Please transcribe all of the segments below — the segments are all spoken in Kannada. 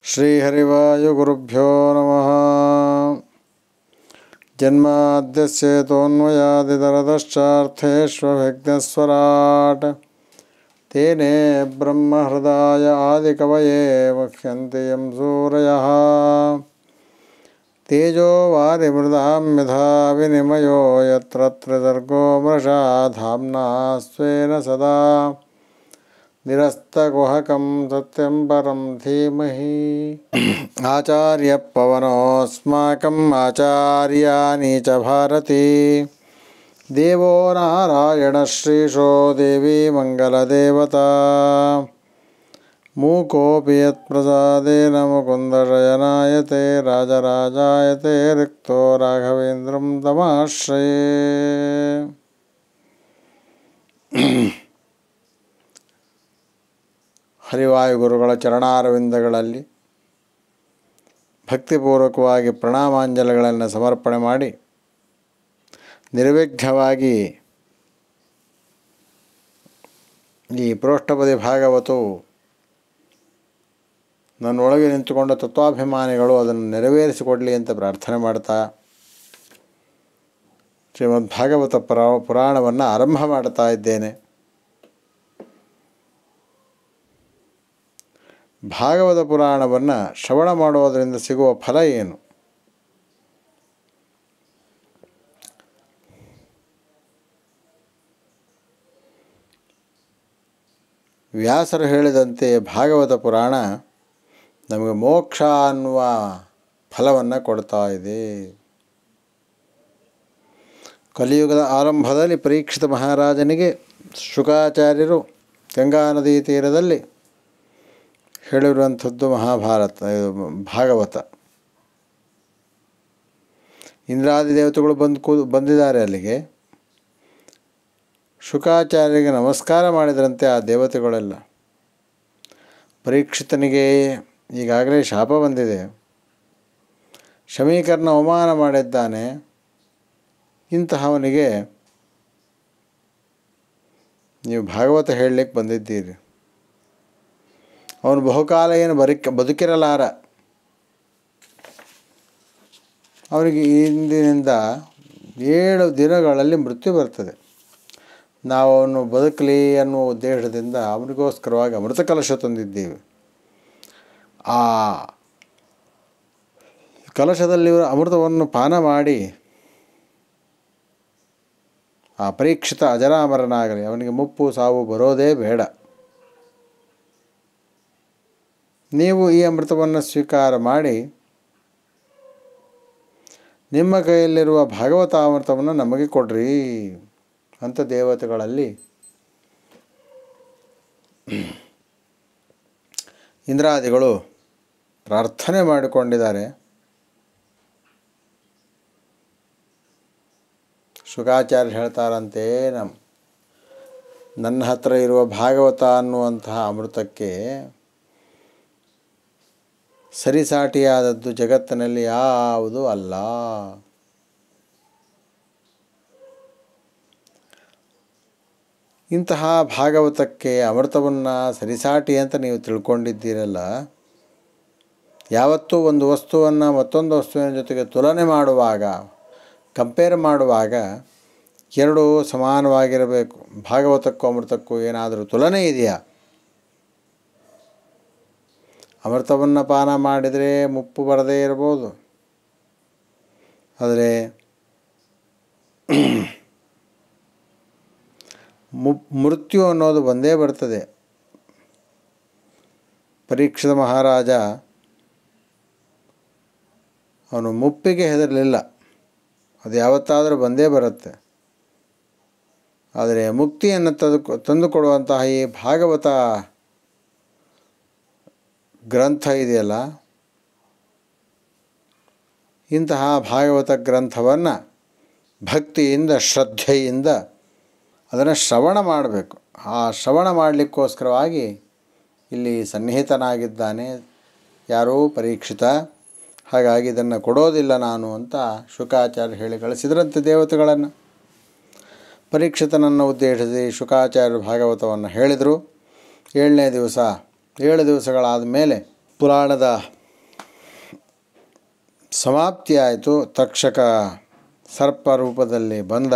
श्रीहरिवायुगुरुभ्यो नमः। जन्माद्यस्य तोन्मयादितरतश्चार्थेष्वभिघ्नस्वराट् तेने ब्रह्महृदाय आदिकवये मुह्यन्ति यं सूरयः। तेजो वारिमृदां यथा विनिमयो यत्र त्रिसर्गो मृषा धाम्ना स्वेन सदा निरस्तकुहकं सत्यं परं धीमहि। आचार्यपवनोऽस्माकम् आचार्याणि च भारती देवो नारायणश्रीशो देवी मङ्गलदेवता। मूकोऽपि यत्प्रसादेन मुकुन्दशयनायते राजराजायते रिक्तो राघवेन्द्रं तमाश्रये। ಹರಿವಾಯುಗುರುಗಳ ಚರಣಾರವಿಂದಗಳಲ್ಲಿ ಭಕ್ತಿಪೂರ್ವಕವಾಗಿ ಪ್ರಣಾಮಾಂಜಲಿಗಳನ್ನು ಸಮರ್ಪಣೆ ಮಾಡಿ ನಿರ್ವಿಘ್ನವಾಗಿ ಈ ಪ್ರೋಷ್ಠಪದಿ ಭಾಗವತವು ನನ್ನೊಳಗೆ ನಿಂತುಕೊಂಡ ತತ್ವಾಭಿಮಾನಿಗಳು ಅದನ್ನು ನೆರವೇರಿಸಿಕೊಡಲಿ ಅಂತ ಪ್ರಾರ್ಥನೆ ಮಾಡ್ತಾ ಶ್ರೀಮದ್ ಭಾಗವತ ಪುರಾಣವನ್ನು ಆರಂಭ ಮಾಡ್ತಾ ಇದ್ದೇನೆ. ಭಾಗವತ ಪುರಾಣವನ್ನು ಶ್ರವಣ ಮಾಡುವುದರಿಂದ ಸಿಗುವ ಫಲ ಏನು? ವ್ಯಾಸರು ಹೇಳಿದಂತೆ ಭಾಗವತ ಪುರಾಣ ನಮಗೆ ಮೋಕ್ಷ ಅನ್ನುವ ಫಲವನ್ನು ಕೊಡ್ತಾ ಇದೆ. ಕಲಿಯುಗದ ಆರಂಭದಲ್ಲಿ ಪರೀಕ್ಷಿತ ಮಹಾರಾಜನಿಗೆ ಶುಕಾಚಾರ್ಯರು ಗಂಗಾ ನದಿ ತೀರದಲ್ಲಿ ಹೇಳಿರುವಂಥದ್ದು ಮಹಾಭಾರತ ಭಾಗವತ. ಇಂದ್ರಾದಿ ದೇವತೆಗಳು ಬಂದಿದ್ದಾರೆ ಅಲ್ಲಿಗೆ. ಶುಕಾಚಾರ್ಯರಿಗೆ ನಮಸ್ಕಾರ ಮಾಡಿದರಂತೆ ಆ ದೇವತೆಗಳೆಲ್ಲ. ಪರೀಕ್ಷಿತನಿಗೆ ಈಗಾಗಲೇ ಶಾಪ ಬಂದಿದೆ, ಶಮೀಕರನ ಅವಮಾನ ಮಾಡಿದ್ದಾನೆ, ಇಂತಹವನಿಗೆ ನೀವು ಭಾಗವತ ಹೇಳಲಿಕ್ಕೆ ಬಂದಿದ್ದೀರಿ. ಅವನು ಬಹುಕಾಲ ಏನು ಬದುಕಿರಲಾರ. ಅವನಿಗೆ ಇಂದಿನಿಂದ 7 ದಿನಗಳಲ್ಲಿ ಮೃತ್ಯು ಬರ್ತದೆ. ನಾವು ಅವನು ಬದುಕಲಿ ಅನ್ನುವ ಉದ್ದೇಶದಿಂದ ಅವನಿಗೋಸ್ಕರವಾಗಿ ಅಮೃತ ಕಲಶ ತಂದಿದ್ದೀವಿ. ಆ ಕಲಶದಲ್ಲಿ ಅಮೃತವನ್ನು ಪಾನ ಮಾಡಿ ಆ ಪರೀಕ್ಷಿತ ಅಜರಾಮರನಾಗಲಿ, ಅವನಿಗೆ ಮುಪ್ಪು ಸಾವು ಬರೋದೇ ಬೇಡ. ನೀವು ಈ ಅಮೃತವನ್ನು ಸ್ವೀಕಾರ ಮಾಡಿ ನಿಮ್ಮ ಕೈಯಲ್ಲಿರುವ ಭಾಗವತಾಮೃತವನ್ನು ನಮಗೆ ಕೊಡ್ರಿ ಅಂತ ದೇವತೆಗಳಲ್ಲಿ ಇಂದ್ರಾದಿಗಳು ಪ್ರಾರ್ಥನೆ ಮಾಡಿಕೊಂಡಿದ್ದಾರೆ. ಶುಕಾಚಾರ್ಯ ಹೇಳ್ತಾರಂತೆ, ನನ್ನ ಹತ್ರ ಇರುವ ಭಾಗವತ ಅನ್ನುವಂತಹ ಅಮೃತಕ್ಕೆ ಸರಿಸಾಟಿಯಾದದ್ದು ಜಗತ್ತಿನಲ್ಲಿ ಯಾವುದೂ ಅಲ್ಲ. ಇಂತಹ ಭಾಗವತಕ್ಕೆ ಅಮೃತವನ್ನು ಸರಿಸಾಟಿ ಅಂತ ನೀವು ತಿಳ್ಕೊಂಡಿದ್ದೀರಲ್ಲ. ಯಾವತ್ತೂ ಒಂದು ವಸ್ತುವನ್ನು ಮತ್ತೊಂದು ವಸ್ತುವಿನ ಜೊತೆಗೆ ತುಲನೆ ಮಾಡುವಾಗ, ಕಂಪೇರ್ ಮಾಡುವಾಗ ಎರಡೂ ಸಮಾನವಾಗಿರಬೇಕು. ಭಾಗವತಕ್ಕೂ ಅಮೃತಕ್ಕೂ ಏನಾದರೂ ತುಲನೆ ಇದೆಯಾ? ಅಮೃತವನ್ನು ಪಾನ ಮಾಡಿದರೆ ಮುಪ್ಪು ಬರದೇ ಇರ್ಬೋದು, ಆದರೆ ಮೃತ್ಯು ಅನ್ನೋದು ಬಂದೇ ಬರ್ತದೆ. ಪರೀಕ್ಷಿತ ಮಹಾರಾಜ ಅವನು ಮುಪ್ಪಿಗೆ ಹೆದರಲಿಲ್ಲ, ಅದು ಯಾವತ್ತಾದರೂ ಬಂದೇ ಬರುತ್ತೆ. ಆದರೆ ಮುಕ್ತಿಯನ್ನು ತಂದುಕೊಡುವಂತಹ ಈ ಭಾಗವತ ಗ್ರಂಥ ಇದೆಯಲ್ಲ, ಇಂತಹ ಭಾಗವತ ಗ್ರಂಥವನ್ನು ಭಕ್ತಿಯಿಂದ ಶ್ರದ್ಧೆಯಿಂದ ಅದನ್ನು ಶ್ರವಣ ಮಾಡಬೇಕು. ಆ ಶ್ರವಣ ಮಾಡಲಿಕ್ಕೋಸ್ಕರವಾಗಿ ಇಲ್ಲಿ ಸನ್ನಿಹಿತನಾಗಿದ್ದಾನೆ ಯಾರೂ ಪರೀಕ್ಷಿತ. ಹಾಗಾಗಿ ಇದನ್ನು ಕೊಡೋದಿಲ್ಲ ನಾನು ಅಂತ ಶುಕಾಚಾರ್ಯ ಹೇಳಿ ಕಳಿಸಿದ್ರಂತೆ ದೇವತೆಗಳನ್ನು. ಪರೀಕ್ಷಿತನನ್ನು ಉದ್ದೇಶಿಸಿ ಶುಕಾಚಾರ್ಯರು ಭಾಗವತವನ್ನು ಹೇಳಿದರು. 7ನೇ ದಿವಸ 7 ದಿವಸಗಳಾದ ಮೇಲೆ ಪುರಾಣದ ಸಮಾಪ್ತಿಯಾಯಿತು. ತಕ್ಷಕ ಸರ್ಪ ರೂಪದಲ್ಲಿ ಬಂದ.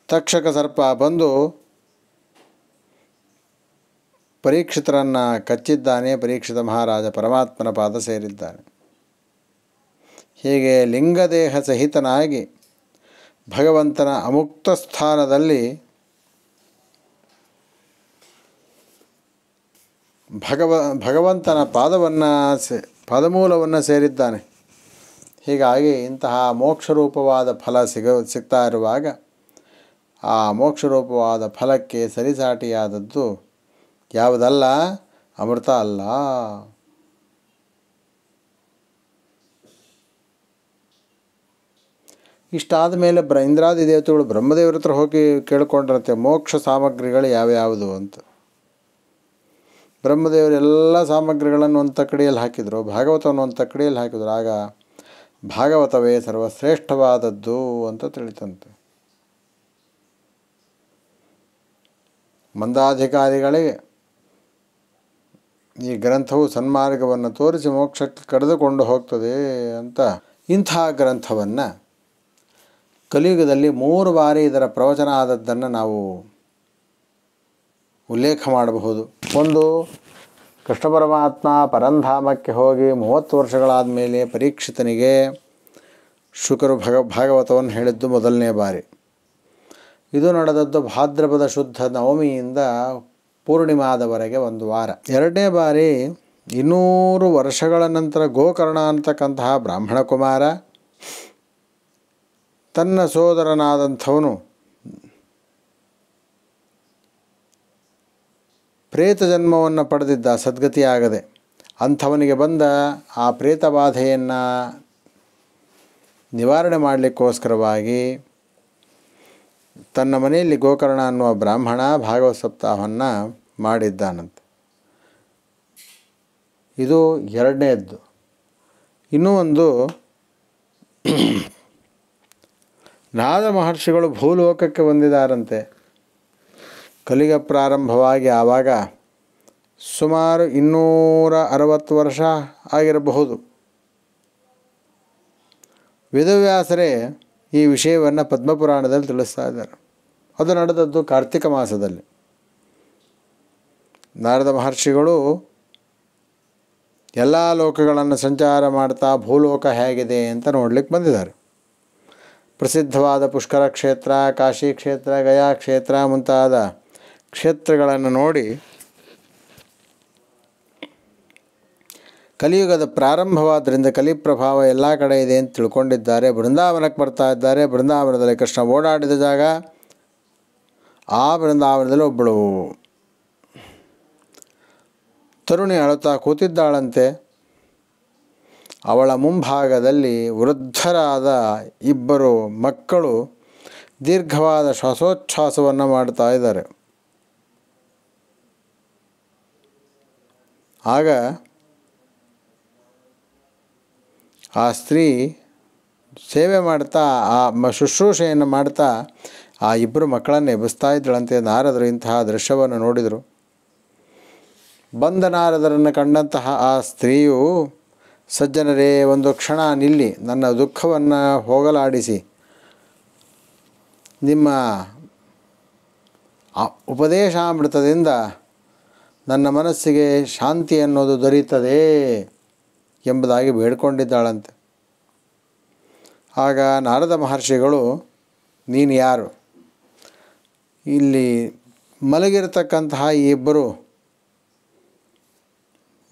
ತಕ್ಷಕ ಸರ್ಪ ಬಂದು ಪರೀಕ್ಷಿತರನ್ನು ಕಚ್ಚಿದ್ದಾನೆ. ಪರೀಕ್ಷಿತ ಮಹಾರಾಜ ಪರಮಾತ್ಮನ ಪಾದ ಸೇರಿದ್ದಾನೆ. ಹೀಗೆ ಲಿಂಗದೇಹ ಸಹಿತನಾಗಿ ಭಗವಂತನ ಅಮುಕ್ತ ಸ್ಥಾನದಲ್ಲಿ ಭಗವಂತನ ಪಾದಮೂಲವನ್ನು ಸೇರಿದ್ದಾನೆ. ಹೀಗಾಗಿ ಇಂತಹ ಮೋಕ್ಷರೂಪವಾದ ಫಲ ಸಿಗ್ತಾ ಇರುವಾಗ ಆ ಮೋಕ್ಷರೂಪವಾದ ಫಲಕ್ಕೆ ಸರಿಸಾಟಿಯಾದದ್ದು ಯಾವುದಲ್ಲ? ಅಮೃತ ಅಲ್ಲ. ಇಷ್ಟಾದ ಮೇಲೆ ಇಂದ್ರಾದಿ ದೇವತೆಗಳು ಬ್ರಹ್ಮದೇವರ ಹತ್ರ ಹೋಗಿ ಕೇಳ್ಕೊಂಡ್ರಂತೆ ಮೋಕ್ಷ ಸಾಮಗ್ರಿಗಳು ಯಾವ್ಯಾವುದು ಅಂತ. ಬ್ರಹ್ಮದೇವರು ಎಲ್ಲ ಸಾಮಗ್ರಿಗಳನ್ನು ಒಂದು ತಕ್ಕಡಿಯಲ್ಲಿ ಹಾಕಿದರು, ಭಾಗವತವನ್ನು ಒಂದು ತಕ್ಕಡಿಯಲ್ಲಿ ಹಾಕಿದರು. ಆಗ ಭಾಗವತವೇ ಸರ್ವಶ್ರೇಷ್ಠವಾದದ್ದು ಅಂತ ತಿಳಿತಂತೆ. ಮಂದಾಧಿಕಾರಿಗಳಿಗೆ ಈ ಗ್ರಂಥವು ಸನ್ಮಾರ್ಗವನ್ನು ತೋರಿಸಿ ಮೋಕ್ಷಕ್ಕೆ ಕರೆದುಕೊಂಡು ಹೋಗ್ತದೆ ಅಂತ ಇಂಥ ಗ್ರಂಥವನ್ನು ಕಲಿಯುಗದಲ್ಲಿ 3 ಬಾರಿ ಇದರ ಪ್ರವಚನ ಆದದ್ದನ್ನು ನಾವು ಉಲ್ಲೇಖ ಮಾಡಬಹುದು. ಒಂದು, ಕೃಷ್ಣ ಪರಮಾತ್ಮ ಪರಂಧಾಮಕ್ಕೆ ಹೋಗಿ 30 ವರ್ಷಗಳಾದ ಮೇಲೆ ಪರೀಕ್ಷಿತನಿಗೆ ಶುಕರು ಭಾಗವತವನ್ನು ಹೇಳಿದ್ದು ಮೊದಲನೇ ಬಾರಿ. ಇದು ನಡೆದದ್ದು ಭಾದ್ರಪದ ಶುದ್ಧ ನವಮಿಯಿಂದ ಪೂರ್ಣಿಮಾದವರೆಗೆ 1 ವಾರ. ಎರಡನೇ ಬಾರಿ 200 ವರ್ಷಗಳ ನಂತರ ಗೋಕರ್ಣ ಅಂತಕ್ಕಂತಹ ಬ್ರಾಹ್ಮಣ ಕುಮಾರ ತನ್ನ ಸೋದರನಾದಂಥವನು ಪ್ರೇತ ಜನ್ಮವನ್ನು ಪಡೆದಿದ್ದ ಸದ್ಗತಿಯಾಗದೆ. ಅಂಥವನಿಗೆ ಬಂದ ಆ ಪ್ರೇತ ಬಾಧೆಯನ್ನು ನಿವಾರಣೆ ಮಾಡಲಿಕ್ಕೋಸ್ಕರವಾಗಿ ತನ್ನ ಮನೆಯಲ್ಲಿ ಗೋಕರ್ಣ ಅನ್ನುವ ಬ್ರಾಹ್ಮಣ ಭಾಗವತ ಸಪ್ತಾಹವನ್ನು ಮಾಡಿದ್ದಾನಂತೆ. ಇದು ಎರಡನೇದ್ದು. ಇನ್ನೂ ಒಂದು, ನಾರದ ಮಹರ್ಷಿಗಳು ಭೂಲೋಕಕ್ಕೆ ಬಂದಿದ್ದಾರಂತೆ. ಕಲಿಯುಗ ಪ್ರಾರಂಭವಾಗಿ ಆವಾಗ ಸುಮಾರು 260 ವರ್ಷ ಆಗಿರಬಹುದು. ವೇದವ್ಯಾಸರೇ ಈ ವಿಷಯವನ್ನು ಪದ್ಮಪುರಾಣದಲ್ಲಿ ತಿಳಿಸ್ತಾ ಇದ್ದಾರೆ. ಅದು ನಡೆದದ್ದು ಕಾರ್ತಿಕ ಮಾಸದಲ್ಲಿ. ನಾರದ ಮಹರ್ಷಿಗಳು ಎಲ್ಲ ಲೋಕಗಳನ್ನು ಸಂಚಾರ ಮಾಡ್ತಾ ಭೂಲೋಕ ಹೇಗಿದೆ ಅಂತ ನೋಡಲಿಕ್ಕೆ ಬಂದಿದ್ದಾರೆ. ಪ್ರಸಿದ್ಧವಾದ ಪುಷ್ಕರ ಕ್ಷೇತ್ರ, ಕಾಶಿ ಕ್ಷೇತ್ರ, ಗಯಾ ಕ್ಷೇತ್ರ ಮುಂತಾದ ಕ್ಷೇತ್ರಗಳನ್ನು ನೋಡಿ ಕಲಿಯುಗದ ಪ್ರಾರಂಭವಾದ್ದರಿಂದ ಕಲಿಪ್ರಭಾವ ಎಲ್ಲ ಕಡೆ ಇದೆ ಅಂತ ತಿಳ್ಕೊಂಡಿದ್ದಾರೆ. ಬೃಂದಾವನಕ್ಕೆ ಬರ್ತಾ ಇದ್ದಾರೆ. ಬೃಂದಾವನದಲ್ಲಿ ಕೃಷ್ಣ ಓಡಾಡಿದ ಜಾಗ. ಆ ಬೃಂದಾವನದಲ್ಲಿ ಒಬ್ಬಳು ತರುಣಿ ಅಳುತ್ತಾ ಕೂತಿದ್ದಾಳಂತೆ. ಅವಳ ಮುಂಭಾಗದಲ್ಲಿ ವೃದ್ಧರಾದ 2 ಮಕ್ಕಳು ದೀರ್ಘವಾದ ಶ್ವಾಸೋಚ್ಛ್ವಾಸವನ್ನು ಮಾಡ್ತಾ ಇದ್ದಾರೆ. ಆಗ ಆ ಸ್ತ್ರೀ ಸೇವೆ ಮಾಡ್ತಾ ಶುಶ್ರೂಷೆಯನ್ನು ಮಾಡ್ತಾ ಆ 2 ಮಕ್ಕಳನ್ನು ಎಬ್ಬಿಸ್ತಾ ಇದ್ದಳಂತೆ. ನಾರದರು ಇಂತಹ ದೃಶ್ಯವನ್ನು ನೋಡಿದರು. ಬಂದ ನಾರದರನ್ನು ಕಂಡಂತಹ ಆ ಸ್ತ್ರೀಯು, ಸಜ್ಜನರೇ, ಒಂದು ಕ್ಷಣ ನಿಲ್ಲಿ, ನನ್ನ ದುಃಖವನ್ನು ಹೋಗಲಾಡಿಸಿ ನಿಮ್ಮ ಉಪದೇಶಾಮೃತದಿಂದ ನನ್ನ ಮನಸ್ಸಿಗೆ ಶಾಂತಿ ಅನ್ನೋದು ದೊರೆಯುತ್ತದೆ ಎಂಬುದಾಗಿ ಬೇಡ್ಕೊಂಡಿದ್ದಾಳಂತೆ. ಆಗ ನಾರದ ಮಹರ್ಷಿಗಳು, ನೀನು ಯಾರು? ಇಲ್ಲಿ ಮಲಗಿರತಕ್ಕಂತಹ ಈ 2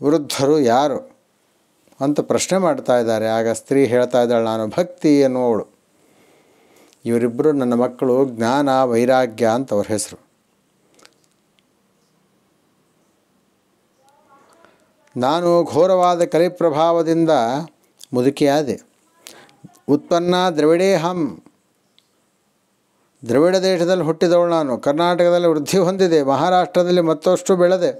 ವೃದ್ಧರು ಯಾರು ಅಂತ ಪ್ರಶ್ನೆ ಮಾಡ್ತಾ ಇದ್ದಾರೆ. ಆಗ ಸ್ತ್ರೀ ಹೇಳ್ತಾ ಇದ್ದಾಳೆ, ನಾನು ಭಕ್ತಿ ಅನ್ನುವವಳು. ಇವರಿಬ್ಬರು ನನ್ನ ಮಕ್ಕಳು, ಜ್ಞಾನ ವೈರಾಗ್ಯ ಅಂತ ಅವ್ರ ಹೆಸರು. ನಾನು ಘೋರವಾದ ಕಲಿಪ್ರಭಾವದಿಂದ ಮುದುಕಿಯಾದೆ. ಉತ್ಪನ್ನ ದ್ರವಿಡೇಹಂ, ದ್ರವಿಡ ದೇಶದಲ್ಲಿ ಹುಟ್ಟಿದವಳು ನಾನು. ಕರ್ನಾಟಕದಲ್ಲಿ ವೃದ್ಧಿ ಹೊಂದಿದೆ, ಮಹಾರಾಷ್ಟ್ರದಲ್ಲಿ ಮತ್ತಷ್ಟು ಬೆಳೆದೆ,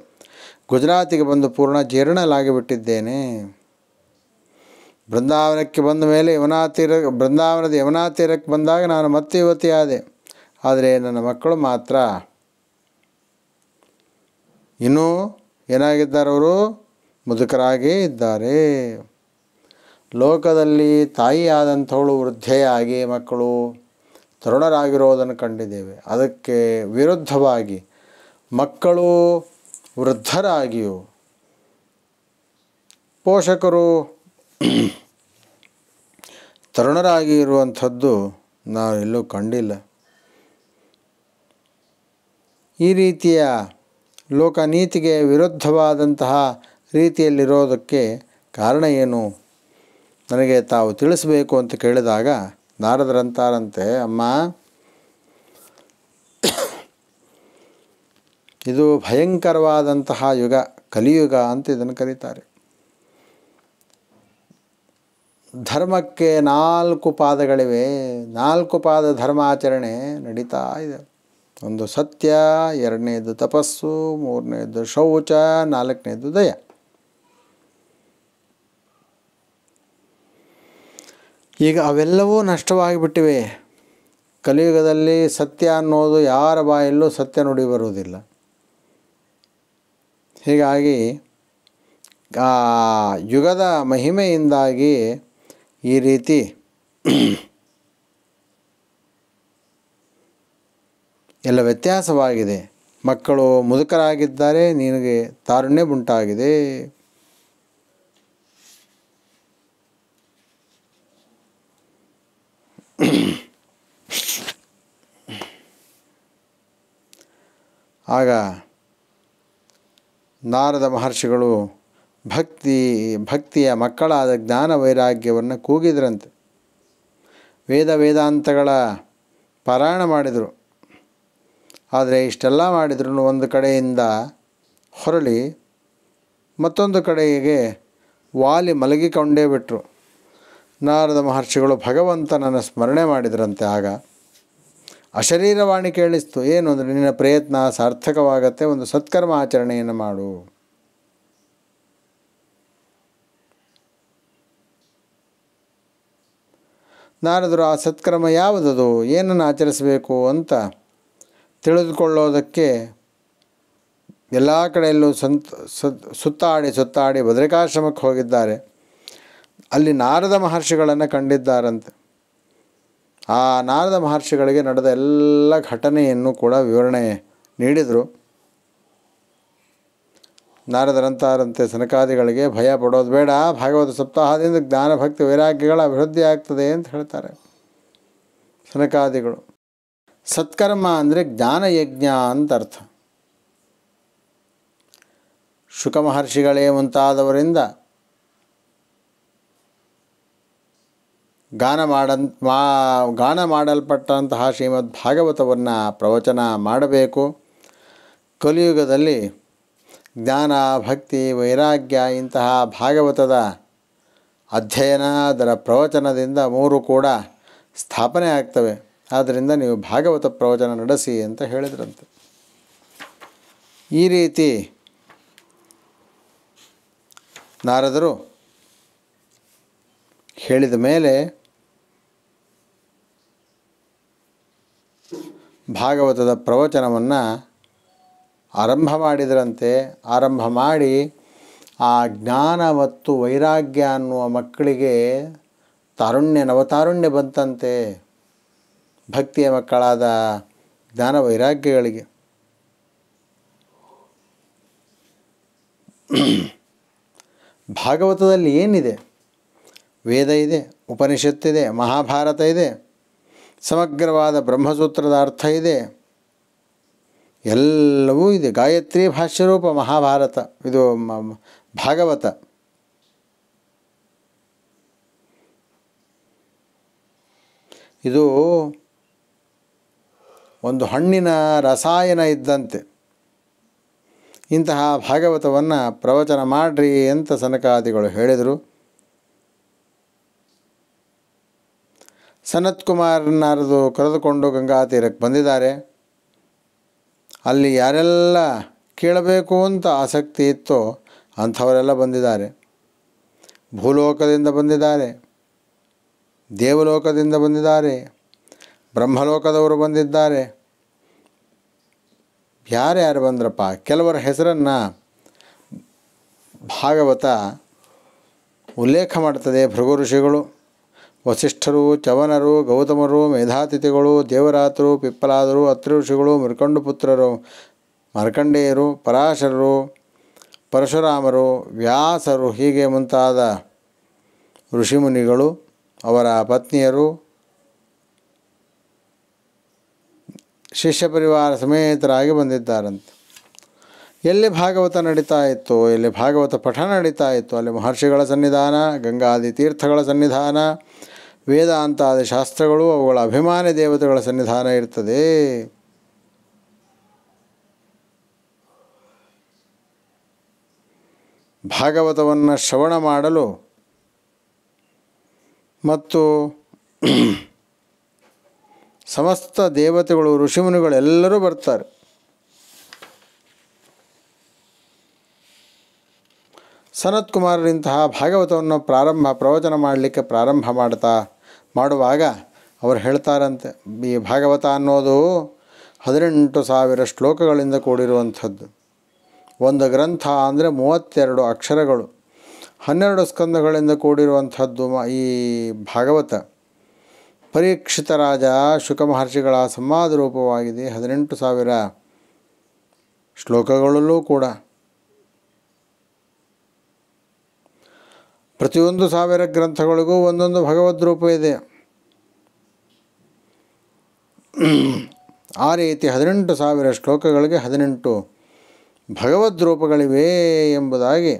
ಗುಜರಾತಿಗೆ ಬಂದು ಪೂರ್ಣ ಜೀರ್ಣಲಾಗಿಬಿಟ್ಟಿದ್ದೇನೆ. ಬೃಂದಾವನಕ್ಕೆ ಬಂದ ಮೇಲೆ ಬೃಂದಾವನದ ಯಮುನಾ ತೀರಕ್ಕೆ ಬಂದಾಗ ನಾನು ಮತ್ತೆ ಯುವತಿಯಾದೆ. ಆದರೆ ನನ್ನ ಮಕ್ಕಳು ಮಾತ್ರ ಇನ್ನೂ ಏನಾಗಿದ್ದಾರೆ? ಅವರು ಮುದುಕರಾಗೇ ಇದ್ದಾರೆ. ಲೋಕದಲ್ಲಿ ತಾಯಿಯಾದಂಥವಳು ವೃದ್ಧೆಯಾಗಿ ಮಕ್ಕಳು ತರುಣರಾಗಿರೋದನ್ನು ಕಂಡಿದ್ದೇವೆ. ಅದಕ್ಕೆ ವಿರುದ್ಧವಾಗಿ ಮಕ್ಕಳು ವೃದ್ಧರಾಗಿಯೂ ಪೋಷಕರು ತರುಣರಾಗಿ ಇರುವಂಥದ್ದು ನಾವು ಎಲ್ಲೂ ಕಂಡಿಲ್ಲ. ಈ ರೀತಿಯ ಲೋಕನೀತಿಗೆ ವಿರುದ್ಧವಾದಂತಹ ರೀತಿಯಲ್ಲಿರೋದಕ್ಕೆ ಕಾರಣ ಏನು ನನಗೆ ತಾವು ತಿಳಿಸಬೇಕು ಅಂತ ಕೇಳಿದಾಗ ನಾರದರಂತಾರಂತೆ, ಅಮ್ಮ, ಇದು ಭಯಂಕರವಾದಂತಹ ಯುಗ, ಕಲಿಯುಗ ಅಂತ ಇದನ್ನು ಕರೀತಾರೆ. ಧರ್ಮಕ್ಕೆ 4 ಪಾದಗಳಿವೆ. 4 ಪಾದ ಧರ್ಮಾಚರಣೆ ನಡೀತಾ ಇದೆ. ಒಂದು ಸತ್ಯ, 2ನೇದು ತಪಸ್ಸು, 3ನೇದು ಶೌಚ, 4ನೇದು ದಯ. ಈಗ ಅವೆಲ್ಲವೂ ನಷ್ಟವಾಗಿಬಿಟ್ಟಿವೆ. ಕಲಿಯುಗದಲ್ಲಿ ಸತ್ಯ ಅನ್ನೋದು ಯಾರ ಬಾಯಲ್ಲೂ ಸತ್ಯ ನುಡಿ ಬರುವುದಿಲ್ಲ. ಹೀಗಾಗಿ ಆ ಯುಗದ ಮಹಿಮೆಯಿಂದಾಗಿ ಈ ರೀತಿ ಎಲ್ಲ ವ್ಯತ್ಯಾಸವಾಗಿದೆ. ಮಕ್ಕಳು ಮುದುಕರಾಗಿದ್ದಾರೆ, ನಿನಗೆ ತಾರುಣ್ಯ ಉಂಟಾಗಿದೆ. ಆಗ ನಾರದ ಮಹರ್ಷಿಗಳು ಭಕ್ತಿಯ ಮಕ್ಕಳಾದ ಜ್ಞಾನ ವೈರಾಗ್ಯವನ್ನು ಕೂಗಿದ್ರಂತೆ. ವೇದಾಂತಗಳ ಪಾರಾಯಣ ಮಾಡಿದರು. ಆದರೆ ಇಷ್ಟೆಲ್ಲ ಮಾಡಿದ್ರು ಒಂದು ಕಡೆಯಿಂದ ಹೊರಳಿ ಮತ್ತೊಂದು ಕಡೆಗೆ ವಾಲಿ ಮಲಗಿಕೊಂಡೇ ಬಿಟ್ಟರು. ನಾರದ ಮಹರ್ಷಿಗಳು ಭಗವಂತನನ್ನು ಸ್ಮರಣೆ ಮಾಡಿದ್ರಂತೆ. ಆಗ ಅಶರೀರವಾಣಿ ಕೇಳಿಸ್ತು. ಏನು ಅಂದರೆ, ನಿನ್ನ ಪ್ರಯತ್ನ ಸಾರ್ಥಕವಾಗತ್ತೆ, ಒಂದು ಸತ್ಕರ್ಮ ಆಚರಣೆಯನ್ನು ಮಾಡು. ನಾರದರು ಆ ಸತ್ಕರ್ಮ ಯಾವುದದು, ಏನನ್ನು ಆಚರಿಸಬೇಕು ಅಂತ ತಿಳಿದುಕೊಳ್ಳೋದಕ್ಕೆ ಎಲ್ಲ ಕಡೆಯಲ್ಲೂ ಸುತ್ತಾಡಿ ಬದರಿಕಾಶ್ರಮಕ್ಕೆ ಹೋಗಿದ್ದಾರೆ. ಅಲ್ಲಿ ನಾರದ ಮಹರ್ಷಿಗಳನ್ನು ಕಂಡಿದ್ದಾರಂತೆ. ಆ ನಾರದ ಮಹರ್ಷಿಗಳಿಗೆ ನಡೆದ ಎಲ್ಲ ಘಟನೆಯನ್ನು ಕೂಡ ವಿವರಣೆ ನೀಡಿದರು. ನಾರದರಂತಾರಂತೆ ಸನಕಾದಿಗಳಿಗೆ, ಭಯ ಪಡೋದು ಬೇಡ, ಭಾಗವತ ಸಪ್ತಾಹದಿಂದ ಜ್ಞಾನ ಭಕ್ತಿ ವೈರಾಗ್ಯಗಳ ಅಭಿವೃದ್ಧಿ ಆಗ್ತದೆ ಅಂತ ಹೇಳ್ತಾರೆ ಸನಕಾದಿಗಳು. ಸತ್ಕರ್ಮ ಅಂದರೆ ಜ್ಞಾನಯಜ್ಞ ಅಂತ ಅರ್ಥ. ಶುಕ ಮಹರ್ಷಿಗಳೇ ಮುಂತಾದವರಿಂದ ಗಾನ ಮಾಡಲ್ಪಟ್ಟಂತಹ ಶ್ರೀಮದ್ ಭಾಗವತವನ್ನು ಪ್ರವಚನ ಮಾಡಬೇಕು. ಕಲಿಯುಗದಲ್ಲಿ ಜ್ಞಾನ ಭಕ್ತಿ ವೈರಾಗ್ಯ ಇಂತಹ ಭಾಗವತದ ಅಧ್ಯಯನ, ಅದರ ಪ್ರವಚನದಿಂದ 3 ಕೂಡ ಸ್ಥಾಪನೆ ಆಗ್ತವೆ. ಆದ್ದರಿಂದ ನೀವು ಭಾಗವತ ಪ್ರವಚನ ನಡೆಸಿ ಅಂತ ಹೇಳಿದ್ರಂತೆ. ಈ ರೀತಿ ನಾರದರು ಹೇಳಿದ ಮೇಲೆ ಭಾಗವತದ ಪ್ರವಚನವನ್ನು ಆರಂಭ ಮಾಡಿದರಂತೆ. ಆರಂಭ ಮಾಡಿ ಆ ಜ್ಞಾನ ಮತ್ತು ವೈರಾಗ್ಯ ಅನ್ನುವ ಮಕ್ಕಳಿಗೆ ನವತಾರುಣ್ಯ ಬಂತಂತೆ. ಭಕ್ತಿಯ ಮಕ್ಕಳಾದ ಜ್ಞಾನ ವೈರಾಗ್ಯಗಳಿಗೆ. ಭಾಗವತದಲ್ಲಿ ಏನಿದೆ? ವೇದ ಇದೆ, ಉಪನಿಷತ್ತಿದೆ, ಮಹಾಭಾರತ ಇದೆ, ಸಮಗ್ರವಾದ ಬ್ರಹ್ಮಸೂತ್ರದ ಅರ್ಥ ಇದೆ, ಎಲ್ಲವೂ ಇದೆ. ಗಾಯತ್ರಿ ಭಾಷ್ಯರೂಪ ಮಹಾಭಾರತ, ಇದು ಭಾಗವತ. ಇದು ಒಂದು ಹಣ್ಣಿನ ರಸಾಯನ ಇದ್ದಂತೆ. ಇಂತಹ ಭಾಗವತವನ್ನು ಪ್ರವಚನ ಮಾಡ್ರಿ ಅಂತ ಸನಕಾದಿಗಳು ಹೇಳಿದರು. ಸನತ್ ಕುಮಾರನಾರದು ಕರೆದುಕೊಂಡು ಗಂಗಾ ತೀರಕ್ಕೆ ಬಂದಿದ್ದಾರೆ. ಅಲ್ಲಿ ಯಾರೆಲ್ಲ ಕೇಳಬೇಕು ಅಂತ ಆಸಕ್ತಿ ಇತ್ತೋ ಅಂಥವರೆಲ್ಲ ಬಂದಿದ್ದಾರೆ. ಭೂಲೋಕದಿಂದ ಬಂದಿದ್ದಾರೆ, ದೇವಲೋಕದಿಂದ ಬಂದಿದ್ದಾರೆ, ಬ್ರಹ್ಮಲೋಕದವರು ಬಂದಿದ್ದಾರೆ. ಯಾರ್ಯಾರು ಬಂದ್ರಪ್ಪ? ಕೆಲವರ ಹೆಸರನ್ನು ಭಾಗವತ ಉಲ್ಲೇಖ ಮಾಡ್ತದೆ. ಭೃಗು ಋಷಿಗಳು, ವಸಿಷ್ಠರು, ಚವನರು, ಗೌತಮರು, ಮೇಧಾತಿಥಿಗಳು, ದೇವರಾತರು, ಪಿಪ್ಪಲಾದರು, ಅತ್ರಿ ಋಷಿಗಳು, ಮೃಕಂಡುಪುತ್ರರು, ಮಾರ್ಕಂಡೇಯರು, ಪರಾಶರರು, ಪರಶುರಾಮರು, ವ್ಯಾಸರು ಹೀಗೆ ಮುಂತಾದ ಋಷಿಮುನಿಗಳು ಅವರ ಪತ್ನಿಯರು ಶಿಷ್ಯ ಪರಿವಾರ ಸಮೇತರಾಗಿ ಬಂದಿದ್ದಾರಂತೆ. ಎಲ್ಲಿ ಭಾಗವತ ನಡೀತಾ ಇತ್ತು, ಎಲ್ಲಿ ಭಾಗವತ ಪಠಣ ನಡೀತಾ ಇತ್ತು, ಅಲ್ಲಿ ಮಹರ್ಷಿಗಳ ಸನ್ನಿಧಾನ, ಗಂಗಾದಿ ತೀರ್ಥಗಳ ಸನ್ನಿಧಾನ, ವೇದಾಂತಾದಿ ಶಾಸ್ತ್ರಗಳು, ಅವುಗಳ ಅಭಿಮಾನಿ ದೇವತೆಗಳ ಸನ್ನಿಧಾನ ಇರ್ತದೆ. ಭಾಗವತವನ್ನು ಶ್ರವಣ ಮಾಡಲು ಮತ್ತು ಸಮಸ್ತ ದೇವತೆಗಳು, ಋಷಿಮುನಿಗಳು ಎಲ್ಲರೂ ಬರ್ತಾರೆ. ಸನತ್ ಕುಮಾರರಿಂತಹ ಭಾಗವತವನ್ನು ಪ್ರವಚನ ಮಾಡಲಿಕ್ಕೆ ಪ್ರಾರಂಭ ಮಾಡುವಾಗ ಅವರು ಹೇಳ್ತಾರಂತೆ, ಈ ಭಾಗವತ ಅನ್ನೋದು 18,000 ಶ್ಲೋಕಗಳಿಂದ ಕೂಡಿರುವಂಥದ್ದು. ಒಂದು ಗ್ರಂಥ ಅಂದರೆ 32 ಅಕ್ಷರಗಳು, 12 ಸ್ಕಂದಗಳಿಂದ ಕೂಡಿರುವಂಥದ್ದು ಈ ಭಾಗವತ. ಪರೀಕ್ಷಿತ ರಾಜ ಶುಕ ಮಹರ್ಷಿಗಳ ಸಂವಾದ ರೂಪವಾಗಿದೆ. 18,000 ಶ್ಲೋಕಗಳಲ್ಲೂ ಕೂಡ ಪ್ರತಿಯೊಂದು 1000 ಗ್ರಂಥಗಳಿಗೂ ಒಂದೊಂದು ಭಗವದ್ ರೂಪ ಇದೆ. ಆ ರೀತಿ 18,000 ಶ್ಲೋಕಗಳಿಗೆ 18 ಭಗವದ್ ರೂಪಗಳಿವೆ ಎಂಬುದಾಗಿ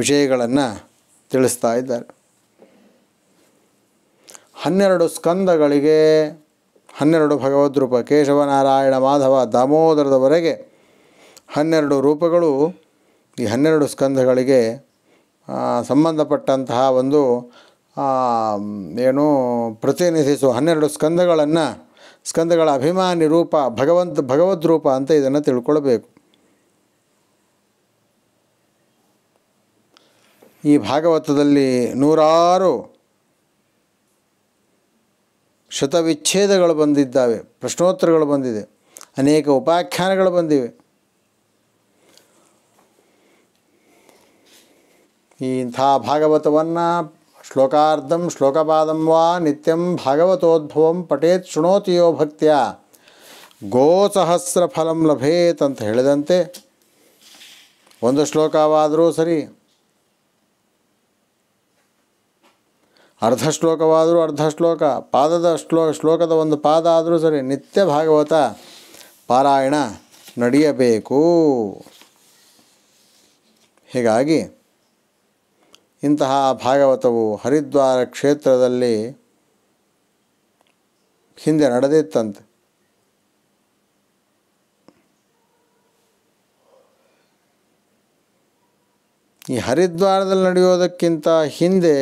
ವಿಷಯಗಳನ್ನು ತಿಳಿಸ್ತಾ ಇದ್ದಾರೆ. 12 ಸ್ಕಂದಗಳಿಗೆ 12 ಭಗವದ್ ರೂಪ. ಕೇಶವ, ನಾರಾಯಣ, ಮಾಧವ, ದಾಮೋದರದವರೆಗೆ 12 ರೂಪಗಳು ಈ 12 ಸ್ಕಂದಗಳಿಗೆ ಸಂಬಂಧಪಟ್ಟಂತಹ ಒಂದು ಪ್ರತಿನಿಧಿಸುವ 12 ಸ್ಕಂದಗಳ ಅಭಿಮಾನಿ ರೂಪ ಭಗವದ್ ರೂಪ ಅಂತ ಇದನ್ನು ತಿಳ್ಕೊಳ್ಬೇಕು. ಈ ಭಾಗವತದಲ್ಲಿ 100 ಶತವಿಚ್ಛೇದಗಳು ಬಂದಿದ್ದಾವೆ, ಪ್ರಶ್ನೋತ್ತರಗಳು ಬಂದಿದೆ, ಅನೇಕ ಉಪಾಖ್ಯಾನಗಳು ಬಂದಿವೆ. ಇಂಥ ಭಾಗವತವನ್ನು ಶ್ಲೋಕಾರ್ಧಂ ಶ್ಲೋಕಪಾದಂ ವಾ ನಿತ್ಯಂ ಭಾಗವತೋದ್ಭವಂ ಪಠೇತ್ ಶೃಣೋತಿಯೋ ಭಕ್ತ್ಯ ಗೋಸಹಸ್ರ ಫಲಂ ಲಭೇತ್ ಅಂತ ಹೇಳಿದಂತೆ, ಒಂದು ಶ್ಲೋಕವಾದರೂ ಸರಿ, ಅರ್ಧ ಶ್ಲೋಕವಾದರೂ ಅರ್ಧ ಶ್ಲೋಕ, ಶ್ಲೋಕದ ಒಂದು ಪಾದ ಆದರೂ ಸರಿ, ನಿತ್ಯ ಭಾಗವತ ಪಾರಾಯಣ ನಡೆಯಬೇಕು. ಹೀಗಾಗಿ ಇಂತಹ ಭಾಗವತವು ಹರಿದ್ವಾರ ಕ್ಷೇತ್ರದಲ್ಲಿ ಹಿಂದೆ ನಡೆದಿತ್ತಂತೆ. ಈ ಹರಿದ್ವಾರದಲ್ಲಿ ನಡೆಯೋದಕ್ಕಿಂತ ಹಿಂದೆ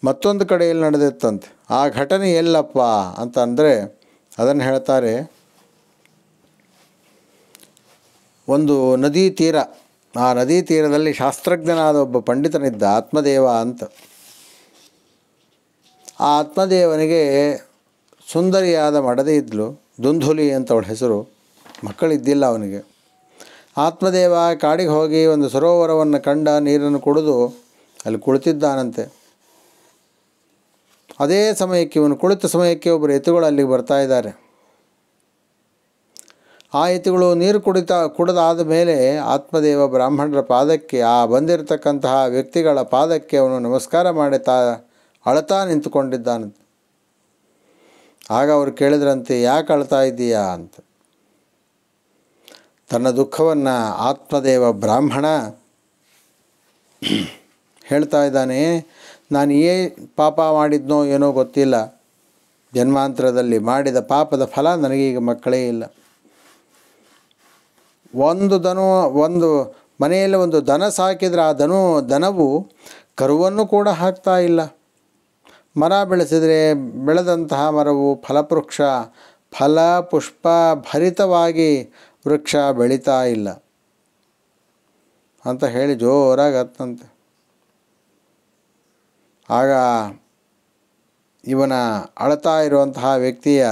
ಮತ್ತೊಂದು ಕಡೆಯಲ್ಲಿ ನಡೆದಿತ್ತಂತೆ. ಆ ಘಟನೆ ಎಲ್ಲಪ್ಪ ಅಂತಂದರೆ ಅದನ್ನು ಹೇಳ್ತಾರೆ. ಒಂದು ನದಿ ತೀರ, ಆ ನದಿ ತೀರದಲ್ಲಿ ಶಾಸ್ತ್ರಜ್ಞನಾದ ಒಬ್ಬ ಪಂಡಿತನಿದ್ದ, ಆತ್ಮದೇವ ಅಂತ. ಆ ಆತ್ಮದೇವನಿಗೆ ಸುಂದರಿಯಾದ ಮಡದಿ ಇದ್ಲು, ದುಂಧುಲಿ ಅಂತ ಅವಳ ಹೆಸರು. ಮಕ್ಕಳಿದ್ದಿಲ್ಲ ಅವನಿಗೆ. ಆತ್ಮದೇವ ಕಾಡಿಗೆ ಹೋಗಿ ಒಂದು ಸರೋವರವನ್ನು ಕಂಡ, ನೀರನ್ನು ಕುಡಿದು ಅಲ್ಲಿ ಕುಳಿತಿದ್ದಾನಂತೆ. ಅದೇ ಸಮಯಕ್ಕೆ, ಇವನು ಕುಳಿತ ಸಮಯಕ್ಕೆ ಒಬ್ಬರು ಎತ್ತುಗಳು ಅಲ್ಲಿಗೆ ಬರ್ತಾ ಇದ್ದಾರೆ. ಆ ಎತ್ತುಗಳು ನೀರು ಕುಡಿದಾದ ಮೇಲೆ ಆತ್ಮದೇವ ಬ್ರಾಹ್ಮಣರ ಪಾದಕ್ಕೆ, ಆ ಬಂದಿರತಕ್ಕಂತಹ ವ್ಯಕ್ತಿಗಳ ಪಾದಕ್ಕೆ ಅವನು ನಮಸ್ಕಾರ ಮಾಡಿ ಅಳತಾ ನಿಂತುಕೊಂಡಿದ್ದಾನಂತೆ. ಆಗ ಅವರು ಕೇಳಿದ್ರಂತೆ, ಯಾಕೆ ಅಳ್ತಾ ಇದ್ದೀಯಾ ಅಂತ. ತನ್ನ ದುಃಖವನ್ನು ಆತ್ಮದೇವ ಬ್ರಾಹ್ಮಣ ಹೇಳ್ತಾ ಇದ್ದಾನೆ. ನಾನು ಪಾಪ ಮಾಡಿದ್ನೋ ಏನೋ ಗೊತ್ತಿಲ್ಲ, ಜನ್ಮಾಂತರದಲ್ಲಿ ಮಾಡಿದ ಪಾಪದ ಫಲ ನನಗೀಗ ಮಕ್ಕಳೇ ಇಲ್ಲ. ಒಂದು ಮನೆಯಲ್ಲಿ ಒಂದು ದನ ಸಾಕಿದರೆ ಆ ದನವು ಕರುವನ್ನು ಕೂಡ ಹಾಕ್ತಾ ಇಲ್ಲ. ಮರ ಬೆಳೆಸಿದರೆ ಬೆಳೆದಂತಹ ಮರವು ಫಲ ಪುಷ್ಪ ಭರಿತವಾಗಿ ವೃಕ್ಷ ಬೆಳೀತಾ ಇಲ್ಲ ಅಂತ ಹೇಳಿ ಜೋರಾಗಿ ಅತ್ತಂತೆ. ಆಗ ಇವನ ಅಳತಾ ಇರುವಂತಹ ವ್ಯಕ್ತಿಯ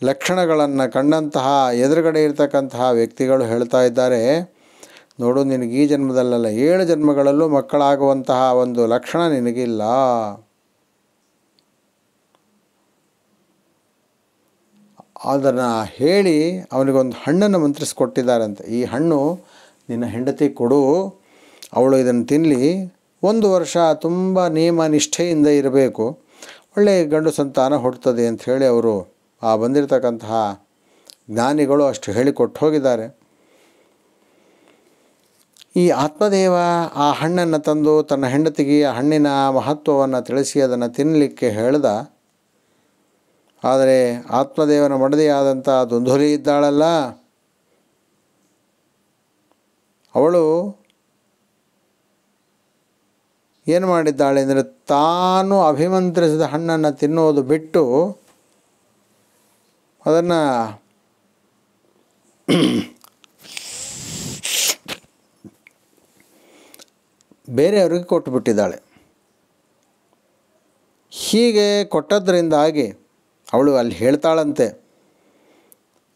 ಲಕ್ಷಣಗಳನ್ನು ಕಂಡಂತಹ ಎದುರುಗಡೆ ಇರತಕ್ಕಂತಹ ವ್ಯಕ್ತಿಗಳು ಹೇಳ್ತಾ ಇದ್ದಾರೆ, ನೋಡು ನಿನಗೆ ಈ ಜನ್ಮದಲ್ಲಲ್ಲ 7 ಜನ್ಮಗಳಲ್ಲೂ ಮಕ್ಕಳಾಗುವಂತಹ ಒಂದು ಲಕ್ಷಣ ನಿನಗಿಲ್ಲ. ಅದನ್ನು ಹೇಳಿ ಅವನಿಗೊಂದು ಹಣ್ಣನ್ನು ಮಂತ್ರಿಸಿಕೊಟ್ಟಿದ್ದಾರಂತೆ. ಈ ಹಣ್ಣು ನಿನ್ನ ಹೆಂಡತಿ ಕೊಡು, ಅವಳು ಇದನ್ನು ತಿನ್ನಲಿ, 1 ವರ್ಷ ತುಂಬ ನಿಯಮ ನಿಷ್ಠೆಯಿಂದ ಇರಬೇಕು, ಒಳ್ಳೆಯ ಗಂಡು ಸಂತಾನ ಹುಟ್ಟುತ್ತದೆ ಅಂಥೇಳಿ ಅವರು ಆ ಬಂದಿರತಕ್ಕಂತಹ ಜ್ಞಾನಿಗಳು ಅಷ್ಟು ಹೇಳಿಕೊಟ್ಟು ಹೋಗಿದ್ದಾರೆ. ಈ ಆತ್ಮದೇವ ಆ ಹಣ್ಣನ್ನು ತಂದು ತನ್ನ ಹೆಂಡತಿಗೆ ಆ ಹಣ್ಣಿನ ಮಹತ್ವವನ್ನು ತಿಳಿಸಿ ಅದನ್ನು ತಿನ್ನಲಿಕ್ಕೆ ಹೇಳ್ದ. ಆದರೆ ಆತ್ಮದೇವನ ಮಡದಿಯಾದಂಥ ದುಂದುಲಿ ಇದ್ದಾಳಲ್ಲ, ಅವಳು ಏನು ಮಾಡಿದ್ದಾಳೆ ಅಂದರೆ ತಾನು ಅಭಿಮಂತ್ರಿಸಿದ ಹಣ್ಣನ್ನು ತಿನ್ನೋದು ಬಿಟ್ಟು ಅದನ್ನು ಬೇರೆಯವರಿಗೆ ಕೊಟ್ಟುಬಿಟ್ಟಿದ್ದಾಳೆ. ಹೀಗೆ ಕೊಟ್ಟದ್ರಿಂದಾಗಿ ಅವಳು ಅಲ್ಲಿ ಹೇಳ್ತಾಳಂತೆ,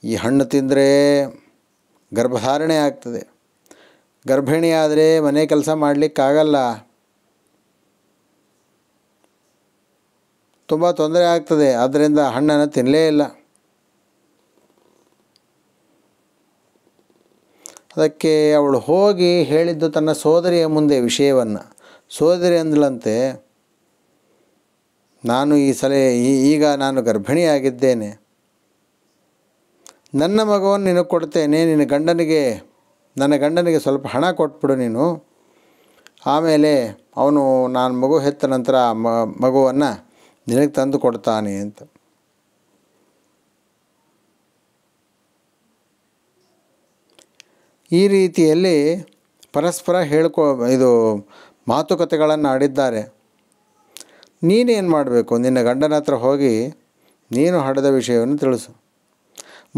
ಈ ಹಣ್ಣು ತಿಂದರೆ ಗರ್ಭಧಾರಣೆ ಆಗ್ತದೆ, ಗರ್ಭಿಣಿಯಾದರೆ ಮನೆ ಕೆಲಸ ಮಾಡಲಿಕ್ಕಾಗಲ್ಲ, ತುಂಬ ತೊಂದರೆ ಆಗ್ತದೆ, ಆದ್ದರಿಂದ ಹಣ್ಣನ್ನು ತಿನ್ನಲೇ ಇಲ್ಲ. ಅದಕ್ಕೆ ಅವಳು ಹೋಗಿ ಹೇಳಿದ್ದು ತನ್ನ ಸೋದರಿಯ ಮುಂದೆ ವಿಷಯವನ್ನು. ಸೋದರಿ ಅಂದಳಂತೆ, ನಾನು ಈ ಸಲ ಈಗ ನಾನು ಗರ್ಭಿಣಿಯಾಗಿದ್ದೇನೆ, ನನ್ನ ಮಗುವನ್ನು ನಿನಗೆ ಕೊಡ್ತೇನೆ, ನನ್ನ ಗಂಡನಿಗೆ ಸ್ವಲ್ಪ ಹಣ ಕೊಟ್ಬಿಡು ನೀನು, ಆಮೇಲೆ ಅವನು ನಾನು ಮಗು ಹೆತ್ತ ನಂತರ ಮಗುವನ್ನು ನಿನಗೆ ತಂದು ಕೊಡ್ತಾನೆ ಅಂತ. ಈ ರೀತಿಯಲ್ಲಿ ಪರಸ್ಪರ ಮಾತುಕತೆಗಳನ್ನು ಆಡಿದ್ದಾರೆ. ನೀನೇನು ಮಾಡಬೇಕು, ನಿನ್ನ ಗಂಡನ ಹತ್ರ ಹೋಗಿ ನೀನು ಹಡೆದ ವಿಷಯವನ್ನು ತಿಳಿಸು,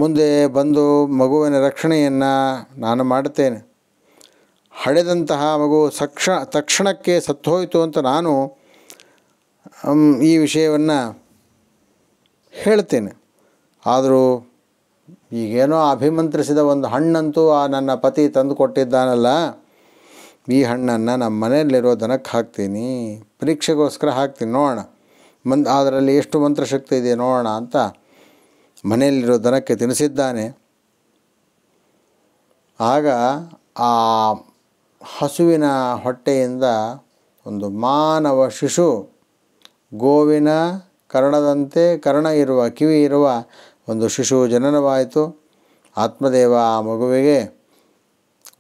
ಮುಂದೆ ಬಂದು ಮಗುವಿನ ರಕ್ಷಣೆಯನ್ನು ನಾನು ಮಾಡುತ್ತೇನೆ, ಹಡೆದಂತಹ ಮಗು ತಕ್ಷಣಕ್ಕೆ ಸತ್ತೋಯಿತು ಅಂತ ನಾನು ಈ ವಿಷಯವನ್ನು ಹೇಳ್ತೇನೆ. ಆದರೂ ಈಗೇನೋ ಅಭಿಮಂತ್ರಿಸಿದ ಒಂದು ಹಣ್ಣಂತೂ ಆ ನನ್ನ ಪತಿ ತಂದು ಕೊಟ್ಟಿದ್ದಾನಲ್ಲ, ಈ ಹಣ್ಣನ್ನು ನಮ್ಮ ಮನೆಯಲ್ಲಿರೋ ದನಕ್ಕೆ ಹಾಕ್ತೀನಿ, ಪರೀಕ್ಷೆಗೋಸ್ಕರ ಹಾಕ್ತೀನಿ, ನೋಡೋಣ ಅದರಲ್ಲಿ ಎಷ್ಟು ಮಂತ್ರಶಕ್ತಿ ಇದೆ ನೋಡೋಣ ಅಂತ ಮನೆಯಲ್ಲಿರೋ ದನಕ್ಕೆ ತಿನ್ನಿಸಿದ್ದಾನೆ. ಆಗ ಆ ಹಸುವಿನ ಹೊಟ್ಟೆಯಿಂದ ಒಂದು ಮಾನವ ಶಿಶು, ಗೋವಿನ ಕರ್ಣದಂತೆ ಕರ್ಣ ಇರುವ ಕಿವಿ ಇರುವ ಒಂದು ಶಿಶು ಜನನವಾಯಿತು. ಆತ್ಮದೇವ ಆ ಮಗುವಿಗೆ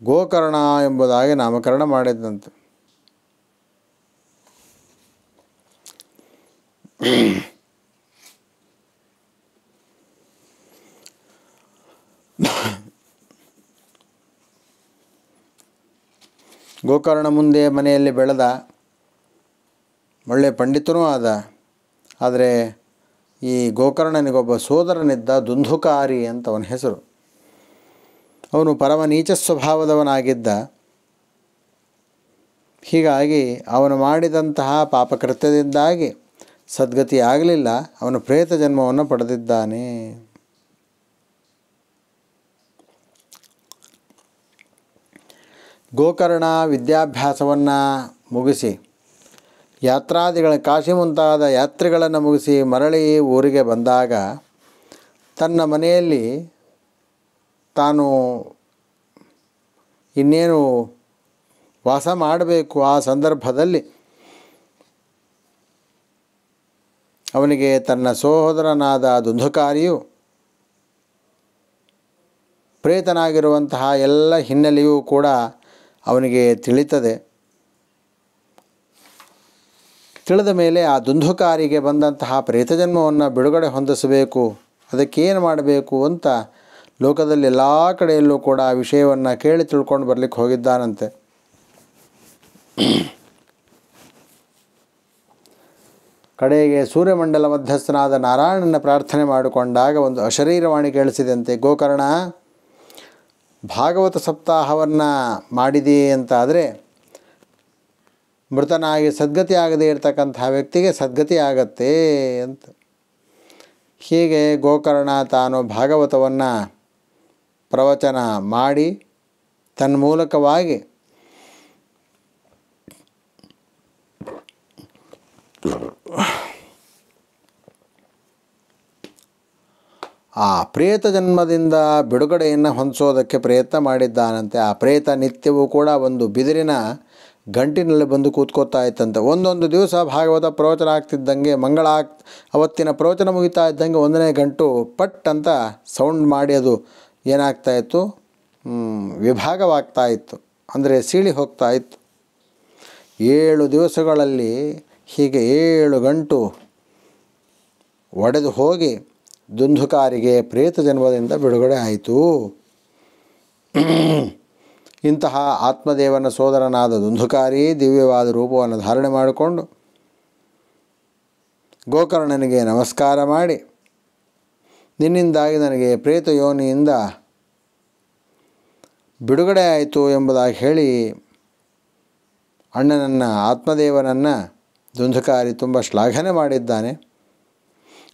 ಗೋಕರ್ಣ ಎಂಬುದಾಗಿ ನಾಮಕರಣ ಮಾಡಿದ್ದಂತೆ. ಗೋಕರ್ಣ ಮುಂದೆ ಮನೆಯಲ್ಲಿ ಬೆಳೆದ, ಒಳ್ಳೆಯ ಪಂಡಿತನೂ ಆದ. ಆದರೆ ಈ ಗೋಕರ್ಣನಿಗೊಬ್ಬ ಸೋದರನಿದ್ದ, ದುಂದುಕಾರಿ ಅಂತ ಅವನ ಹೆಸರು. ಅವನು ಪರಮ ನೀಚ ಸ್ವಭಾವದವನಾಗಿದ್ದ. ಹೀಗಾಗಿ ಅವನು ಮಾಡಿದಂತಹ ಪಾಪಕೃತ್ಯದಿಂದಾಗಿ ಸದ್ಗತಿ ಆಗಲಿಲ್ಲ, ಅವನು ಪ್ರೇತ ಜನ್ಮವನ್ನು ಪಡೆದಿದ್ದಾನೆ. ಗೋಕರ್ಣ ವಿದ್ಯಾಭ್ಯಾಸವನ್ನು ಮುಗಿಸಿ ಕಾಶಿ ಮುಂತಾದ ಯಾತ್ರೆಗಳನ್ನು ಮುಗಿಸಿ ಮರಳಿ ಊರಿಗೆ ಬಂದಾಗ ತನ್ನ ಮನೆಯಲ್ಲಿ ತಾನು ಇನ್ನೇನು ವಾಸ ಮಾಡಬೇಕು. ಆ ಸಂದರ್ಭದಲ್ಲಿ ಅವನಿಗೆ ತನ್ನ ಸಹೋದರನಾದ ದುಂದುಕಾರಿಯು ಪ್ರೇತನಾಗಿರುವಂತಹ ಎಲ್ಲ ಹಿನ್ನೆಲೆಯೂ ಕೂಡ ಅವನಿಗೆ ತಿಳಿತದೆ. ತಿಳಿದ ಮೇಲೆ ಆ ದುಂದುಕಾರಿಗೆ ಬಂದಂತಹ ಪ್ರೇತಜನ್ಮವನ್ನು ಬಿಡುಗಡೆ ಹೊಂದಿಸಬೇಕು, ಅದಕ್ಕೇನು ಮಾಡಬೇಕು ಅಂತ ಲೋಕದಲ್ಲಿ ಎಲ್ಲ ಕಡೆಯಲ್ಲೂ ಕೂಡ ಆ ವಿಷಯವನ್ನು ಕೇಳಿ ತಿಳ್ಕೊಂಡು ಬರಲಿಕ್ಕೆ ಹೋಗಿದ್ದಾನಂತೆ. ಕಡೆಗೆ ಸೂರ್ಯಮಂಡಲ ಮಧ್ಯಸ್ಥನಾದ ನಾರಾಯಣನ ಪ್ರಾರ್ಥನೆ ಮಾಡಿಕೊಂಡಾಗ ಒಂದು ಅಶರೀರವಾಣಿ ಕೇಳಿಸಿದಂತೆ, ಗೋಕರ್ಣ, ಭಾಗವತ ಸಪ್ತಾಹವನ್ನು ಮಾಡಿದೆಯೇ ಅಂತಾದರೆ ಮೃತನಾಗಿ ಸದ್ಗತಿ ಆಗದೇ ಇರತಕ್ಕಂತಹ ವ್ಯಕ್ತಿಗೆ ಸದ್ಗತಿ ಆಗತ್ತೆ ಅಂತ. ಹೀಗೆ ಗೋಕರ್ಣ ತಾನು ಭಾಗವತವನ್ನು ಪ್ರವಚನ ಮಾಡಿ ತನ್ಮೂಲಕವಾಗಿ ಆ ಪ್ರೇತ ಜನ್ಮದಿಂದ ಬಿಡುಗಡೆಯನ್ನು ಹೊಂದಿಸೋದಕ್ಕೆ ಪ್ರಯತ್ನ ಮಾಡಿದ್ದಾನಂತೆ. ಆ ಪ್ರೇತ ನಿತ್ಯವೂ ಕೂಡ ಒಂದು ಬಿದಿರಿನ ಗಂಟಿನಲ್ಲಿ ಬಂದು ಕೂತ್ಕೋತಾ ಇತ್ತಂತೆ. ಒಂದೊಂದು ದಿವಸ ಭಾಗವತ ಪ್ರವಚನ ಆಗ್ತಿದ್ದಂಗೆ ಅವತ್ತಿನ ಪ್ರವಚನ ಮುಗಿತಾ ಇದ್ದಂಗೆ ಒಂದನೇ ಗಂಟು ಪಟ್ ಅಂತ ಸೌಂಡ್ ಮಾಡಿ ಅದು ಏನಾಗ್ತಾಯಿತ್ತು, ವಿಭಾಗವಾಗ್ತಾ ಇತ್ತು, ಅಂದರೆ ಸೀಳಿ ಹೋಗ್ತಾ ಇತ್ತು. 7 ದಿವಸಗಳಲ್ಲಿ ಹೀಗೆ 7 ಗಂಟು ಒಡೆದು ಹೋಗಿ ದುಂದುಕಾರಿಗೆ ಪ್ರೇತ ಜನ್ಮದಿಂದ ಬಿಡುಗಡೆ ಆಯಿತು. ಇಂತಹ ಆತ್ಮದೇವನ ಸೋದರನಾದ ದುಂದುಕಾರಿ ದಿವ್ಯವಾದ ರೂಪವನ್ನು ಧಾರಣೆ ಮಾಡಿಕೊಂಡು ಗೋಕರ್ಣನಿಗೆ ನಮಸ್ಕಾರ ಮಾಡಿ, ನಿನ್ನಿಂದಾಗಿ ನನಗೆ ಪ್ರೇತ ಯೋನಿಯಿಂದ ಬಿಡುಗಡೆ ಆಯಿತು ಎಂಬುದಾಗಿ ಹೇಳಿ ಅಣ್ಣನನ್ನು ಆತ್ಮದೇವನನ್ನು ದುಂದುಕಾರಿ ತುಂಬ ಶ್ಲಾಘನೆ ಮಾಡಿದ್ದಾನೆ.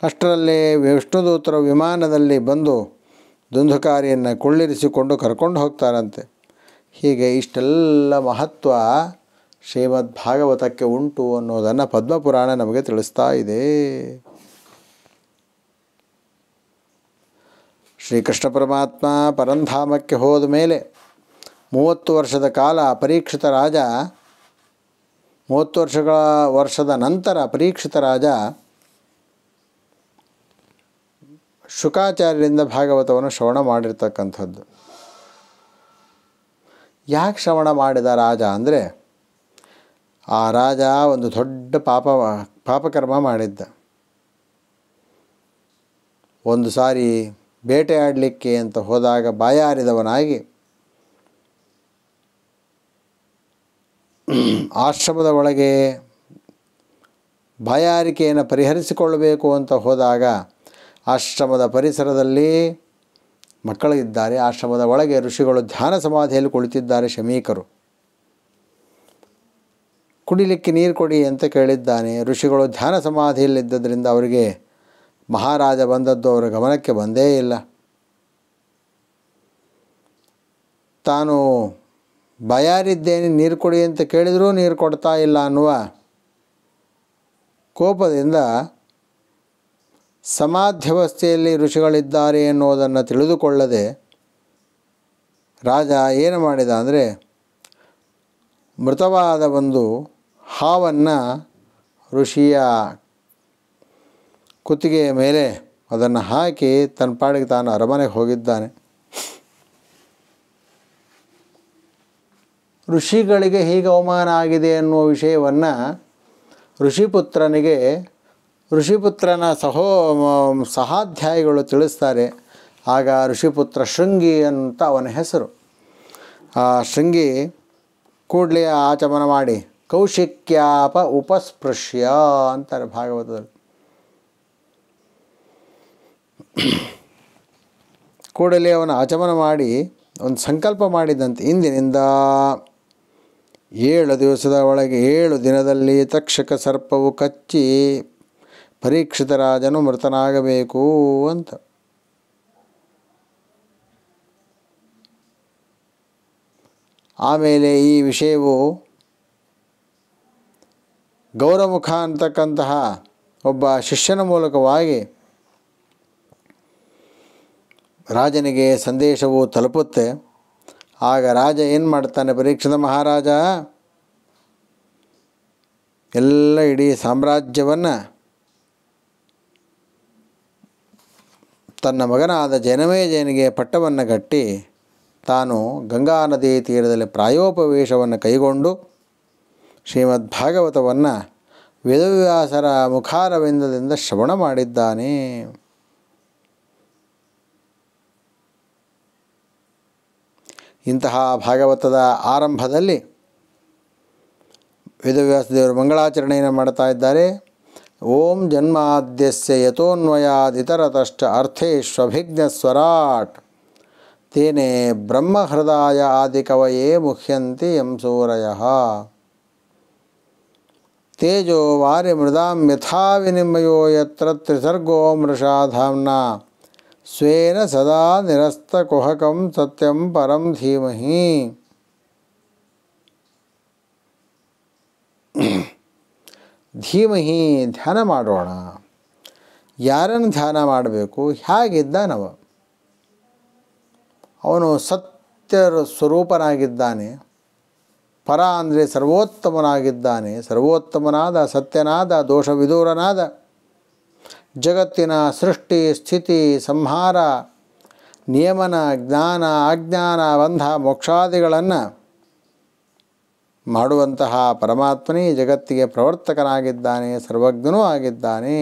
ಅಷ್ಟರಲ್ಲೇ ವಿಷ್ಣುದೂತರ ವಿಮಾನದಲ್ಲಿ ಬಂದು ದುಂದುಕಾರಿಯನ್ನು ಕುಳ್ಳಿರಿಸಿಕೊಂಡು ಕರ್ಕೊಂಡು ಹೋಗ್ತಾರಂತೆ. ಹೀಗೆ ಇಷ್ಟೆಲ್ಲ ಮಹತ್ವ ಶ್ರೀಮದ್ ಭಾಗವತಕ್ಕೆ ಉಂಟು ಅನ್ನೋದನ್ನು ಪದ್ಮಪುರಾಣ ನಮಗೆ ತಿಳಿಸ್ತಾ ಇದೆ. ಶ್ರೀಕೃಷ್ಣ ಪರಮಾತ್ಮ ಪರಂಧಾಮಕ್ಕೆ ಹೋದ ಮೇಲೆ 30 ವರ್ಷದ ಕಾಲ ಪರೀಕ್ಷಿತ ರಾಜ 30 ವರ್ಷದ ನಂತರ ಪರೀಕ್ಷಿತ ರಾಜ ಶುಕಾಚಾರ್ಯರಿಂದ ಭಾಗವತವನ್ನು ಶ್ರವಣ ಮಾಡಿರ್ತಕ್ಕಂಥದ್ದು. ಯಾಕೆ ಶ್ರವಣ ಮಾಡಿದ ರಾಜ ಅಂದರೆ, ಆ ರಾಜ ಒಂದು ದೊಡ್ಡ ಪಾಪಕರ್ಮ ಮಾಡಿದ್ದ. ಒಂದು ಸಾರಿ ಬೇಟೆಯಾಡಲಿಕ್ಕೆ ಅಂತ ಹೋದಾಗ ಬಾಯಾರಿದವನಾಗಿ ಆಶ್ರಮದ ಒಳಗೆ ಬಾಯಾರಿಕೆಯನ್ನು ಪರಿಹರಿಸಿಕೊಳ್ಳಬೇಕು ಅಂತ ಹೋದಾಗ ಆಶ್ರಮದ ಪರಿಸರದಲ್ಲಿ ಮಕ್ಕಳಿದ್ದಾರೆ. ಆಶ್ರಮದ ಒಳಗೆ ಋಷಿಗಳು ಧ್ಯಾನ ಸಮಾಧಿಯಲ್ಲಿ ಕುಳಿತಿದ್ದಾರೆ. ಶಮೀಕರು ಕುಡಿಲಿಕ್ಕೆ ನೀರು ಕೊಡಿ ಅಂತ ಕೇಳಿದ್ದಾನೆ. ಋಷಿಗಳು ಧ್ಯಾನ ಸಮಾಧಿಯಲ್ಲಿದ್ದರಿಂದ ಅವರಿಗೆ ಮಹಾರಾಜ ಬಂದದ್ದು ಅವರ ಗಮನಕ್ಕೆ ಬಂದೇ ಇಲ್ಲ. ತಾನು ಬಾಯಾರಿದ್ದೇನೆ, ನೀರು ಕೊಡಿ ಅಂತ ಕೇಳಿದರೂ ನೀರು ಕೊಡ್ತಾ ಇಲ್ಲ ಅನ್ನುವ ಕೋಪದಿಂದ ಸಮಾಧ್ಯವಸ್ಥೆಯಲ್ಲಿ ಋಷಿಗಳಿದ್ದಾರೆ ಎನ್ನುವುದನ್ನು ತಿಳಿದುಕೊಳ್ಳದೆ ರಾಜ ಏನು ಮಾಡಿದ ಅಂದರೆ, ಮೃತವಾದ ಒಂದು ಹಾವನ್ನು ಋಷಿಯ ಕುತ್ತಿಗೆಯ ಮೇಲೆ ಅದನ್ನು ಹಾಕಿ ತನ್ನ ಪಾಡಿಗೆ ತಾನು ಅರಮನೆಗೆ ಹೋಗಿದ್ದಾನೆ. ಋಷಿಗಳಿಗೆ ಹೀಗೆ ಅವಮಾನ ಆಗಿದೆ ಎನ್ನುವ ವಿಷಯವನ್ನು ಋಷಿಪುತ್ರನ ಸಹಾಧ್ಯಾಯಿಗಳು ತಿಳಿಸ್ತಾರೆ. ಆಗ ಋಷಿಪುತ್ರ ಶೃಂಗಿ ಅಂತ ಅವನ ಹೆಸರು. ಆ ಶೃಂಗಿ ಕೂಡಲೇ ಆಚಮನ ಮಾಡಿ ಕೌಶಿಕ್ಯಾಪ ಉಪಸ್ಪೃಶ್ಯ ಅಂತಾರೆ ಭಾಗವತದಲ್ಲಿ. ಕೂಡಲೇ ಅವನ ಆಚಮನ ಮಾಡಿ ಒಂದು ಸಂಕಲ್ಪ ಮಾಡಿದಂತೆ, ಇಂದಿನಿಂದ 7 ದಿವಸದ ಒಳಗೆ 7 ದಿನದಲ್ಲಿ ತಕ್ಷಕ ಸರ್ಪವು ಕಚ್ಚಿ ಪರೀಕ್ಷಿತ ರಾಜನು ಮೃತನಾಗಬೇಕು ಅಂತ. ಆಮೇಲೆ ಈ ವಿಷಯವು ಗೌರಮುಖ ಅಂತಕ್ಕಂತಹ ಒಬ್ಬ ಶಿಷ್ಯನ ಮೂಲಕವಾಗಿ ರಾಜನಿಗೆ ಸಂದೇಶವು ತಲುಪುತ್ತೆ. ಆಗ ರಾಜ ಏನು ಮಾಡ್ತಾನೆ, ಪರೀಕ್ಷಿತ ಮಹಾರಾಜ ಎಲ್ಲ ಇಡೀ ಸಾಮ್ರಾಜ್ಯವನ್ನು ತನ್ನ ಮಗನಾದ ಜನಮೇಜಯನಿಗೆ ಪಟ್ಟವನ್ನು ಕಟ್ಟಿ ತಾನು ಗಂಗಾ ನದಿ ತೀರದಲ್ಲಿ ಪ್ರಾಯೋಪವೇಶವನ್ನು ಕೈಗೊಂಡು ಶ್ರೀಮದ್ ಭಾಗವತವನ್ನು ವೇದವ್ಯಾಸರ ಮುಖಾರವಿಂದದಿಂದ ಶ್ರವಣ ಮಾಡಿದ್ದಾನೆ. ಇಂತಹ ಭಾಗವತದ ಆರಂಭದಲ್ಲಿ ವೇದವ್ಯಾಸ ದೇವರು ಮಂಗಳಾಚರಣೆಯನ್ನು ಮಾಡ್ತಾ ಇದ್ದಾರೆ. ಓಂ ಜನ್ಮಾದ್ಯಸ್ಯ ಯತೋನ್ವಯಾದಿತರತಶ್ಚ ಅರ್ಥೇಷ್ವಭಿಜ್ಞಸ್ವರಾಟ್ ತೇನೆ ಬ್ರಹ್ಮಹೃದಯ ಆದಿಕವಯೇ ಮುಹ್ಯಂತಿ ಯಂ ಸೂರಯಃ. ತೇಜೋ ವಾರಿ ಮೃದಾಂ ಯಥಾ ವಿನಿಮಯೋ ಯತ್ರ ತ್ರಿಸರ್ಗೋ ಮೃಷಾ ಧಾಮ್ನಾ ಸ್ವೇನ ಸದಾ ನಿರಸ್ತಕುಹಕಂ ಸತ್ಯಂ ಪರಂ ಧೀಮಹಿ. ಧೀಮಹಿ ಧ್ಯಾನ ಮಾಡೋಣ. ಯಾರನ್ನು ಧ್ಯಾನ ಮಾಡಬೇಕು? ಹೇಗಿದ್ದಾನವ? ಅವನು ಸತ್ಯ ಸ್ವರೂಪನಾಗಿದ್ದಾನೆ. ಪರ ಅಂದರೆ ಸರ್ವೋತ್ತಮನಾಗಿದ್ದಾನೆ. ಸರ್ವೋತ್ತಮನಾದ, ಸತ್ಯನಾದ, ದೋಷವಿದೂರನಾದ, ಜಗತ್ತಿನ ಸೃಷ್ಟಿ ಸ್ಥಿತಿ ಸಂಹಾರ ನಿಯಮನ ಜ್ಞಾನ ಅಜ್ಞಾನ ಬಂಧ ಮೋಕ್ಷಾದಿಗಳನ್ನು ಮಾಡುವಂತಹ ಪರಮಾತ್ಮನೇ ಜಗತ್ತಿಗೆ ಪ್ರವರ್ತಕನಾಗಿದ್ದಾನೆ, ಸರ್ವಜ್ಞನೂ ಆಗಿದ್ದಾನೆ.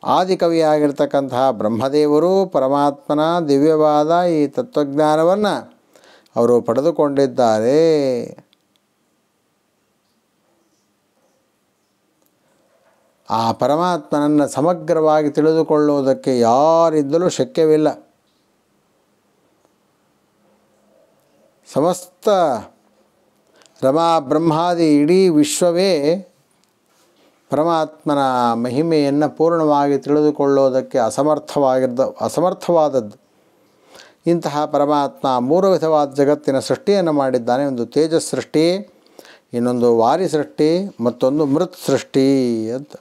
ಆದಿಕವಿಯಾಗಿರ್ತಕ್ಕಂತಹ ಬ್ರಹ್ಮದೇವರು ಪರಮಾತ್ಮನ ದಿವ್ಯವಾದ ಈ ತತ್ವಜ್ಞಾನವನ್ನು ಅವರು ಪಡೆದುಕೊಂಡಿದ್ದಾರೆ. ಆ ಪರಮಾತ್ಮನನ್ನು ಸಮಗ್ರವಾಗಿ ತಿಳಿದುಕೊಳ್ಳುವುದಕ್ಕೆ ಯಾರಿಂದಲೂ ಶಕ್ಯವಿಲ್ಲ. ಸಮಸ್ತ ರಮಾ ಬ್ರಹ್ಮಾದಿ ಇಡೀ ವಿಶ್ವವೇ ಪರಮಾತ್ಮನ ಮಹಿಮೆಯನ್ನು ಪೂರ್ಣವಾಗಿ ತಿಳಿದುಕೊಳ್ಳುವುದಕ್ಕೆ ಅಸಮರ್ಥವಾದದ್ದು. ಇಂತಹ ಪರಮಾತ್ಮ 3 ವಿಧವಾದ ಜಗತ್ತಿನ ಸೃಷ್ಟಿಯನ್ನು ಮಾಡಿದ್ದಾನೆ. ಒಂದು ತೇಜಸ್ ಸೃಷ್ಟಿ, ಇನ್ನೊಂದು ವಾರಿ ಸೃಷ್ಟಿ, ಮತ್ತೊಂದು ಮೃತ್ ಸೃಷ್ಟಿ ಅಂತ.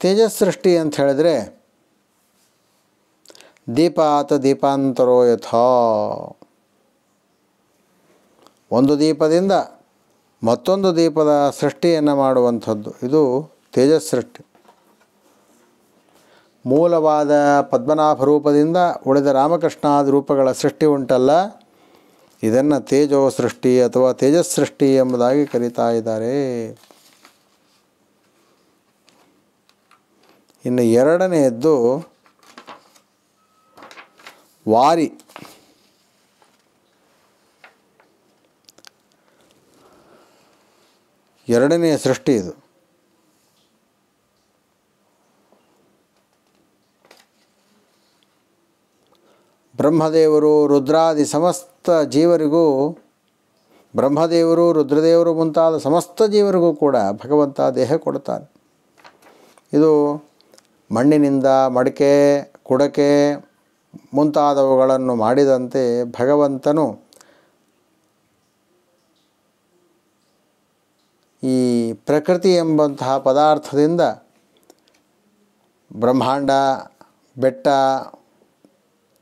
ತೇಜಸ್ ಸೃಷ್ಟಿ ಅಂತ ಹೇಳಿದ್ರೆ ದೀಪಾತ್ ದೀಪಾಂತರೋ ಯಥಾ, ಒಂದು ದೀಪದಿಂದ ಮತ್ತೊಂದು ದೀಪದ ಸೃಷ್ಟಿಯನ್ನು ಮಾಡುವಂಥದ್ದು ಇದು ತೇಜಸ್ ಸೃಷ್ಟಿ. ಮೂಲವಾದ ಪದ್ಮನಾಭ ರೂಪದಿಂದ ಉಳಿದ ರಾಮಕೃಷ್ಣಾದಿ ರೂಪಗಳ ಸೃಷ್ಟಿ ಉಂಟಲ್ಲ, ಇದನ್ನು ತೇಜೋ ಸೃಷ್ಟಿ ಅಥವಾ ತೇಜಸ್ ಸೃಷ್ಟಿ ಎಂಬುದಾಗಿ ಕರೀತಾ ಇದ್ದಾರೆ. ಇನ್ನು ಎರಡನೆಯದ್ದು ವಾರಿ. ಎರಡನೆಯ ಸೃಷ್ಟಿ ಇದು. ಬ್ರಹ್ಮದೇವರು ರುದ್ರಾದಿ ಸಮಸ್ತ ಜೀವರಿಗೂ, ಬ್ರಹ್ಮದೇವರು ರುದ್ರದೇವರು ಮುಂತಾದ ಸಮಸ್ತ ಜೀವರಿಗೂ ಕೂಡ ಭಗವಂತ ದೇಹ ಕೊಡ್ತಾನೆ. ಇದು ಮಣ್ಣಿನಿಂದ ಮಡಿಕೆ ಕುಡಕೆ ಮುಂತಾದವುಗಳನ್ನು ಮಾಡಿದಂತೆ ಭಗವಂತನು ಈ ಪ್ರಕೃತಿ ಎಂಬಂತಹ ಪದಾರ್ಥದಿಂದ ಬ್ರಹ್ಮಾಂಡ, ಬೆಟ್ಟ,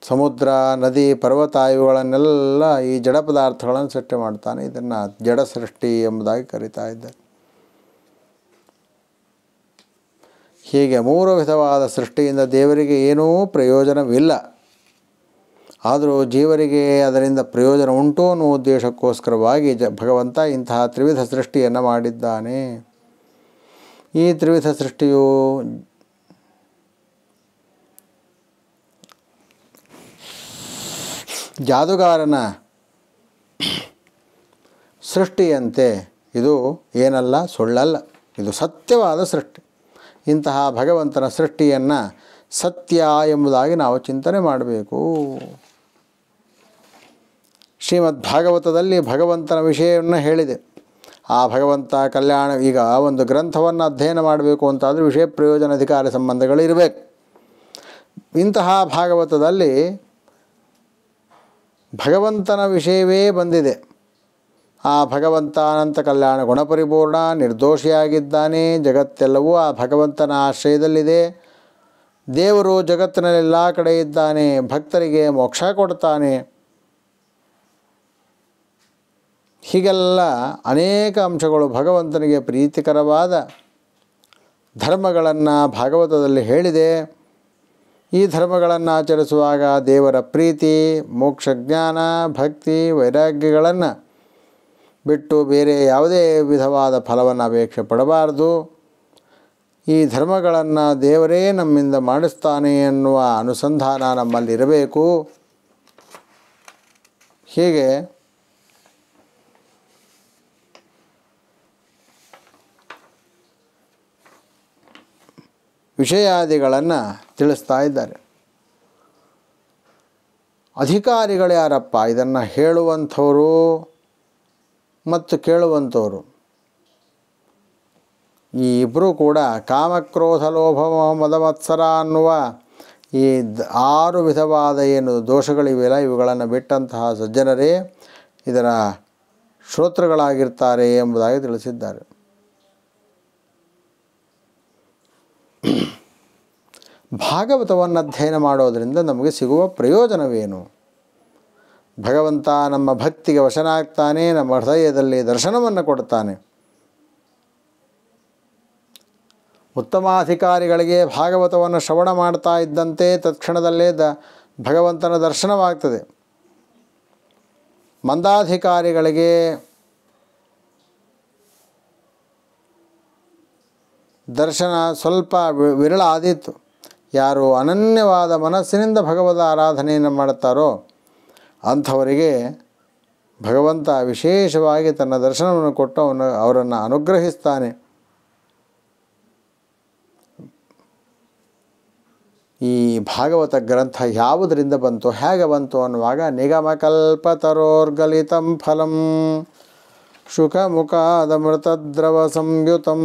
ಸಮುದ್ರ, ನದಿ, ಪರ್ವತ ಇವುಗಳನ್ನೆಲ್ಲ ಈ ಜಡ ಪದಾರ್ಥಗಳನ್ನು ಸೃಷ್ಟಿ ಮಾಡ್ತಾನೆ. ಇದನ್ನು ಜಡ ಸೃಷ್ಟಿ ಎಂಬುದಾಗಿ ಕರೀತಾ ಇದ್ದಾರೆ. ಹೀಗೆ 3 ವಿಧವಾದ ಸೃಷ್ಟಿಯಿಂದ ದೇವರಿಗೆ ಏನೂ ಪ್ರಯೋಜನವಿಲ್ಲ. ಆದರೂ ಜೀವರಿಗೆ ಅದರಿಂದ ಪ್ರಯೋಜನ ಉಂಟು ಅನ್ನೋ ಉದ್ದೇಶಕ್ಕೋಸ್ಕರವಾಗಿ ಭಗವಂತ ಇಂತಹ ತ್ರಿವಿಧ ಸೃಷ್ಟಿಯನ್ನು ಮಾಡಿದ್ದಾನೆ. ಈ ತ್ರಿವಿಧ ಸೃಷ್ಟಿಯು ಜಾದುಗಾರನ ಸೃಷ್ಟಿಯಂತೆ ಇದು ಏನಲ್ಲ, ಸುಳ್ಳಲ್ಲ, ಇದು ಸತ್ಯವಾದ ಸೃಷ್ಟಿ. ಇಂತಹ ಭಗವಂತನ ಸೃಷ್ಟಿಯನ್ನು ಸತ್ಯ ಎಂಬುದಾಗಿ ನಾವು ಚಿಂತನೆ ಮಾಡಬೇಕು. ಶ್ರೀಮದ್ ಭಾಗವತದಲ್ಲಿ ಭಗವಂತನ ವಿಷಯವನ್ನು ಹೇಳಿದೆ. ಆ ಭಗವಂತ ಕಲ್ಯಾಣ, ಈಗ ಒಂದು ಗ್ರಂಥವನ್ನು ಅಧ್ಯಯನ ಮಾಡಬೇಕು ಅಂತಾದರೆ ವಿಷಯ ಪ್ರಯೋಜನ ಅಧಿಕಾರ ಸಂಬಂಧಗಳು ಇರಬೇಕು. ಇಂತಹ ಭಾಗವತದಲ್ಲಿ ಭಗವಂತನ ವಿಷಯವೇ ಬಂದಿದೆ. ಆ ಭಗವಂತ ಅನಂತ ಕಲ್ಯಾಣ ಗುಣಪರಿಪೂರ್ಣ, ನಿರ್ದೋಷಿಯಾಗಿದ್ದಾನೆ. ಜಗತ್ತೆಲ್ಲವೂ ಆ ಭಗವಂತನ ಆಶ್ರಯದಲ್ಲಿದೆ. ದೇವರು ಜಗತ್ತಿನಲ್ಲೆಲ್ಲ ಕಡೆ ಇದ್ದಾನೆ, ಭಕ್ತರಿಗೆ ಮೋಕ್ಷ ಕೊಡ್ತಾನೆ. ಹೀಗೆಲ್ಲ ಅನೇಕ ಅಂಶಗಳು ಭಗವಂತನಿಗೆ ಪ್ರೀತಿಕರವಾದ ಧರ್ಮಗಳನ್ನು ಭಾಗವತದಲ್ಲಿ ಹೇಳಿದೆ. ಈ ಧರ್ಮಗಳನ್ನು ಆಚರಿಸುವಾಗ ದೇವರ ಪ್ರೀತಿ, ಮೋಕ್ಷ ಜ್ಞಾನ, ಭಕ್ತಿ, ವೈರಾಗ್ಯಗಳನ್ನು ಬಿಟ್ಟು ಬೇರೆ ಯಾವುದೇ ವಿಧವಾದ ಫಲವನ್ನು ಅಪೇಕ್ಷೆ ಪಡಬಾರದು. ಈ ಧರ್ಮಗಳನ್ನು ದೇವರೇ ನಮ್ಮಿಂದ ಮಾಡಿಸ್ತಾನೆ ಎನ್ನುವ ಅನುಸಂಧಾನ ನಮ್ಮಲ್ಲಿರಬೇಕು. ಹೀಗೆ ವಿಷಯಾದಿಗಳನ್ನು ತಿಳಿಸ್ತಾ ಇದ್ದಾರೆ. ಅಧಿಕಾರಿಗಳು ಯಾರಪ್ಪ? ಇದನ್ನು ಹೇಳುವಂಥವರು ಮತ್ತು ಕೇಳುವಂಥವರು ಈ ಇಬ್ಬರೂ ಕೂಡ ಕಾಮಕ್ರೋಧ ಲೋಭ ಮದಮತ್ಸರ ಅನ್ನುವ ಈ 6 ವಿಧವಾದ ಏನು ದೋಷಗಳಿವೆಯಲ್ಲ ಇವುಗಳನ್ನು ಬಿಟ್ಟಂತಹ ಸಜ್ಜನರೇ ಇದರ ಶ್ರೋತೃಗಳಾಗಿರ್ತಾರೆ ಎಂಬುದಾಗಿ ತಿಳಿಸಿದ್ದಾರೆ. ಭಾಗವತವನ್ನು ಅಧ್ಯಯನ ಮಾಡೋದರಿಂದ ನಮಗೆ ಸಿಗುವ ಪ್ರಯೋಜನವೇನು? ಭಗವಂತ ನಮ್ಮ ಭಕ್ತಿಗೆ ವಶನಾಗ್ತಾನೆ, ನಮ್ಮ ಹೃದಯದಲ್ಲಿ ದರ್ಶನವನ್ನು ಕೊಡ್ತಾನೆ. ಉತ್ತಮಾಧಿಕಾರಿಗಳಿಗೆ ಭಾಗವತವನ್ನು ಶ್ರವಣ ಮಾಡ್ತಾ ಇದ್ದಂತೆ ತತ್ಕ್ಷಣದಲ್ಲೇ ಭಗವಂತನ ದರ್ಶನವಾಗ್ತದೆ. ಮಂದಾಧಿಕಾರಿಗಳಿಗೆ ದರ್ಶನ ಸ್ವಲ್ಪ ವಿರಳ ಆದೀತು. ಯಾರು ಅನನ್ಯವಾದ ಮನಸ್ಸಿನಿಂದ ಭಗವದ ಆರಾಧನೆಯನ್ನು ಮಾಡುತ್ತಾರೋ ಅಂಥವರಿಗೆ ಭಗವಂತ ವಿಶೇಷವಾಗಿ ತನ್ನ ದರ್ಶನವನ್ನು ಕೊಟ್ಟು ಅವರನ್ನು ಅನುಗ್ರಹಿಸ್ತಾನೆ. ಈ ಭಾಗವತ ಗ್ರಂಥ ಯಾವುದರಿಂದ ಬಂತು, ಹೇಗೆ ಬಂತು ಅನ್ನುವಾಗ ನಿಗಮಕಲ್ಪತರೋರ್ಗಲಿತಂ ಫಲಂ ಶುಕಮುಖಾದಮೃತದ್ರವ ಸಂಯುತಂ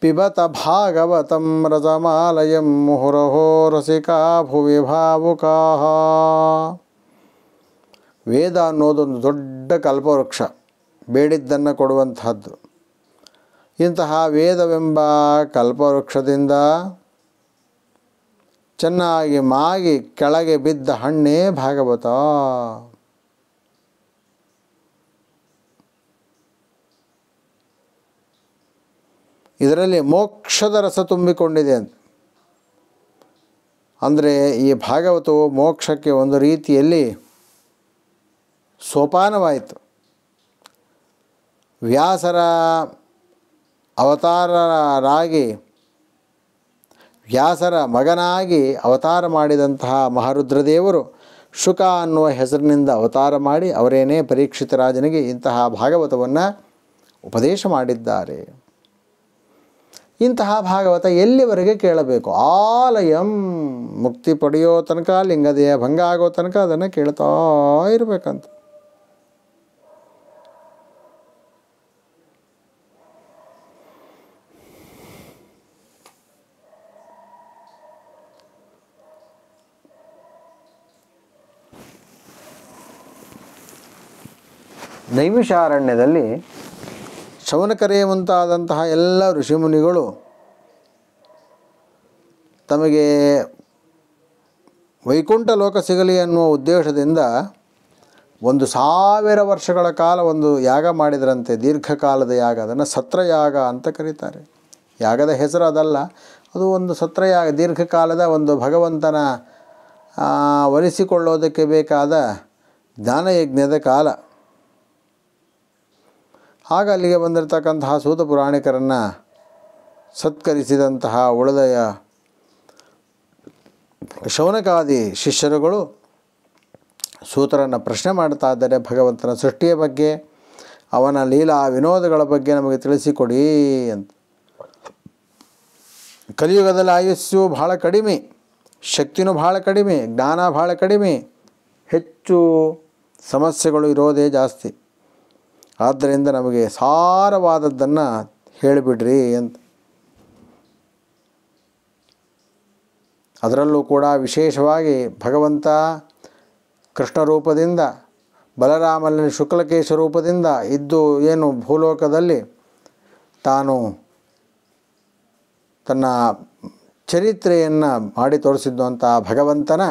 ಪಿಬತ ಭಾಗವತಂ ರಸಮಾಲಯಂ ಮುಹುರಹೋ ರಸಿಕಾ ಭುವಿ ಭಾವುಕಾಃ. ವೇದ ಅನ್ನೋದೊಂದು ದೊಡ್ಡ ಕಲ್ಪವೃಕ್ಷ, ಬೇಡಿದ್ದನ್ನು ಕೊಡುವಂತಹದ್ದು. ಇಂತಹ ವೇದವೆಂಬ ಕಲ್ಪವೃಕ್ಷದಿಂದ ಚೆನ್ನಾಗಿ ಮಾಗಿ ಕೆಳಗೆ ಬಿದ್ದ ಹಣ್ಣೇ ಭಾಗವತ. ಇದರಲ್ಲಿ ಮೋಕ್ಷದ ರಸ ತುಂಬಿಕೊಂಡಿದೆ ಅಂತ. ಅಂದರೆ ಈ ಭಾಗವತವು ಮೋಕ್ಷಕ್ಕೆ ಒಂದು ರೀತಿಯಲ್ಲಿ ಸೋಪಾನವಾಯಿತು. ವ್ಯಾಸರ ಅವತಾರರಾಗಿ ವ್ಯಾಸರ ಮಗನಾಗಿ ಅವತಾರ ಮಾಡಿದಂತಹ ಮಹಾರುದ್ರದೇವರು ಶುಕ ಅನ್ನುವ ಹೆಸರಿನಿಂದ ಅವತಾರ ಮಾಡಿ ಅವರೇನೇ ಪರೀಕ್ಷಿತ ರಾಜನಿಗೆ ಇಂತಹ ಭಾಗವತವನ್ನು ಉಪದೇಶ ಮಾಡಿದ್ದಾರೆ. ಇಂತಹ ಭಾಗವತ ಎಲ್ಲಿವರೆಗೆ ಕೇಳಬೇಕು? ಆಲಯಂ, ಮುಕ್ತಿ ಪಡೆಯೋ ತನಕ, ಲಿಂಗದೇಹ ಭಂಗ ಆಗೋ ತನಕ ಅದನ್ನು ಕೇಳ್ತಾ ಇರಬೇಕಂತ. ನೈಮಿಷಾರಣ್ಯದಲ್ಲಿ ಶೌನಕರೇ ಮುಂತಾದಂತಹ ಎಲ್ಲ ಋಷಿಮುನಿಗಳು ತಮಗೆ ವೈಕುಂಠ ಲೋಕ ಸಿಗಲಿ ಅನ್ನುವ ಉದ್ದೇಶದಿಂದ 1000 ವರ್ಷಗಳ ಕಾಲ ಒಂದು ಯಾಗ ಮಾಡಿದರಂತೆ, ದೀರ್ಘಕಾಲದ ಯಾಗ. ಅದನ್ನು ಸತ್ರಯಾಗ ಅಂತ ಕರೀತಾರೆ. ಯಾಗದ ಹೆಸರು ಅದಲ್ಲ, ಅದು ಒಂದು ಸತ್ರಯಾಗ, ದೀರ್ಘಕಾಲದ ಒಂದು ಭಗವಂತನ ಒಲಿಸಿಕೊಳ್ಳೋದಕ್ಕೆ ಬೇಕಾದ ಜ್ಞಾನಯಜ್ಞದ ಕಾಲ. ಆಗ ಅಲ್ಲಿಗೆ ಬಂದಿರತಕ್ಕಂತಹ ಸೂತ ಪುರಾಣಿಕರನ್ನು ಸತ್ಕರಿಸಿದಂತಹ ಉಳಿದಯ ಶೌನಕಾದಿ ಶಿಷ್ಯರುಗಳು ಸೂತರನ್ನು ಪ್ರಶ್ನೆ ಮಾಡ್ತಾ ಇದ್ದಾರೆ. ಭಗವಂತನ ಸೃಷ್ಟಿಯ ಬಗ್ಗೆ, ಅವನ ಲೀಲಾ ವಿನೋದಗಳ ಬಗ್ಗೆ ನಮಗೆ ತಿಳಿಸಿಕೊಡಿ ಅಂತ. ಕಲಿಯುಗದಲ್ಲಿ ಆಯುಸ್ಸು ಭಾಳ ಕಡಿಮೆ, ಶಕ್ತಿನೂ ಭಾಳ ಕಡಿಮೆ, ಜ್ಞಾನ ಭಾಳ ಕಡಿಮೆ, ಹೆಚ್ಚು ಸಮಸ್ಯೆಗಳು ಇರೋದೇ ಜಾಸ್ತಿ. ಆದ್ದರಿಂದ ನಮಗೆ ಸಾರವಾದದ್ದನ್ನು ಹೇಳಿಬಿಡ್ರಿ ಅಂತ. ಅದರಲ್ಲೂ ಕೂಡ ವಿಶೇಷವಾಗಿ ಭಗವಂತ ಕೃಷ್ಣ ರೂಪದಿಂದ, ಬಲರಾಮನ ಶುಕ್ಲಕೇಶ ರೂಪದಿಂದ ಇದ್ದು ಏನು ಭೂಲೋಕದಲ್ಲಿ ತಾನು ತನ್ನ ಚರಿತ್ರೆಯನ್ನು ಮಾಡಿ ತೋರಿಸಿದ್ದು ಅಂತ ಭಗವಂತನ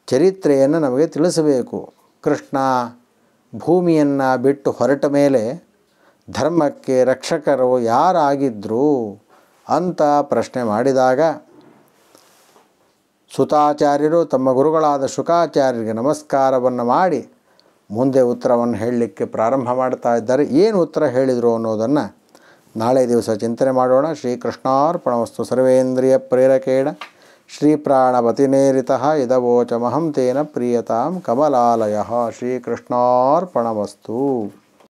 ಚರಿತ್ರೆಯನ್ನು ನಮಗೆ ತಿಳಿಸಬೇಕು. ಕೃಷ್ಣ ಭೂಮಿಯನ್ನು ಬಿಟ್ಟು ಹೊರಟ ಮೇಲೆ ಧರ್ಮಕ್ಕೆ ರಕ್ಷಕರು ಯಾರಾಗಿದ್ದರು ಅಂತ ಪ್ರಶ್ನೆ ಮಾಡಿದಾಗ ಸುತಾಚಾರ್ಯರು ತಮ್ಮ ಗುರುಗಳಾದ ಶುಕಾಚಾರ್ಯರಿಗೆ ನಮಸ್ಕಾರವನ್ನು ಮಾಡಿ ಮುಂದೆ ಉತ್ತರವನ್ನು ಹೇಳಲಿಕ್ಕೆ ಪ್ರಾರಂಭ ಮಾಡ್ತಾ ಇದ್ದಾರೆ. ಏನು ಉತ್ತರ ಹೇಳಿದರು ಅನ್ನೋದನ್ನು ನಾಳೆ ದಿವಸ ಚಿಂತನೆ ಮಾಡೋಣ. ಶ್ರೀಕೃಷ್ಣಾರ್ಪಣಮಸ್ತು. ಸರ್ವೇಂದ್ರಿಯ ಪ್ರೇರಕೇಣ ಶ್ರೀಪ್ರಾಣಪತಿನೇರಿತಃ ಯದವೋಚಮಹಂ ತೇನ ಪ್ರೀಯತಾಂ ಕಮಲಾಲಯಃ. ಶ್ರೀಕೃಷ್ಣಾರ್ಪಣಮಸ್ತು.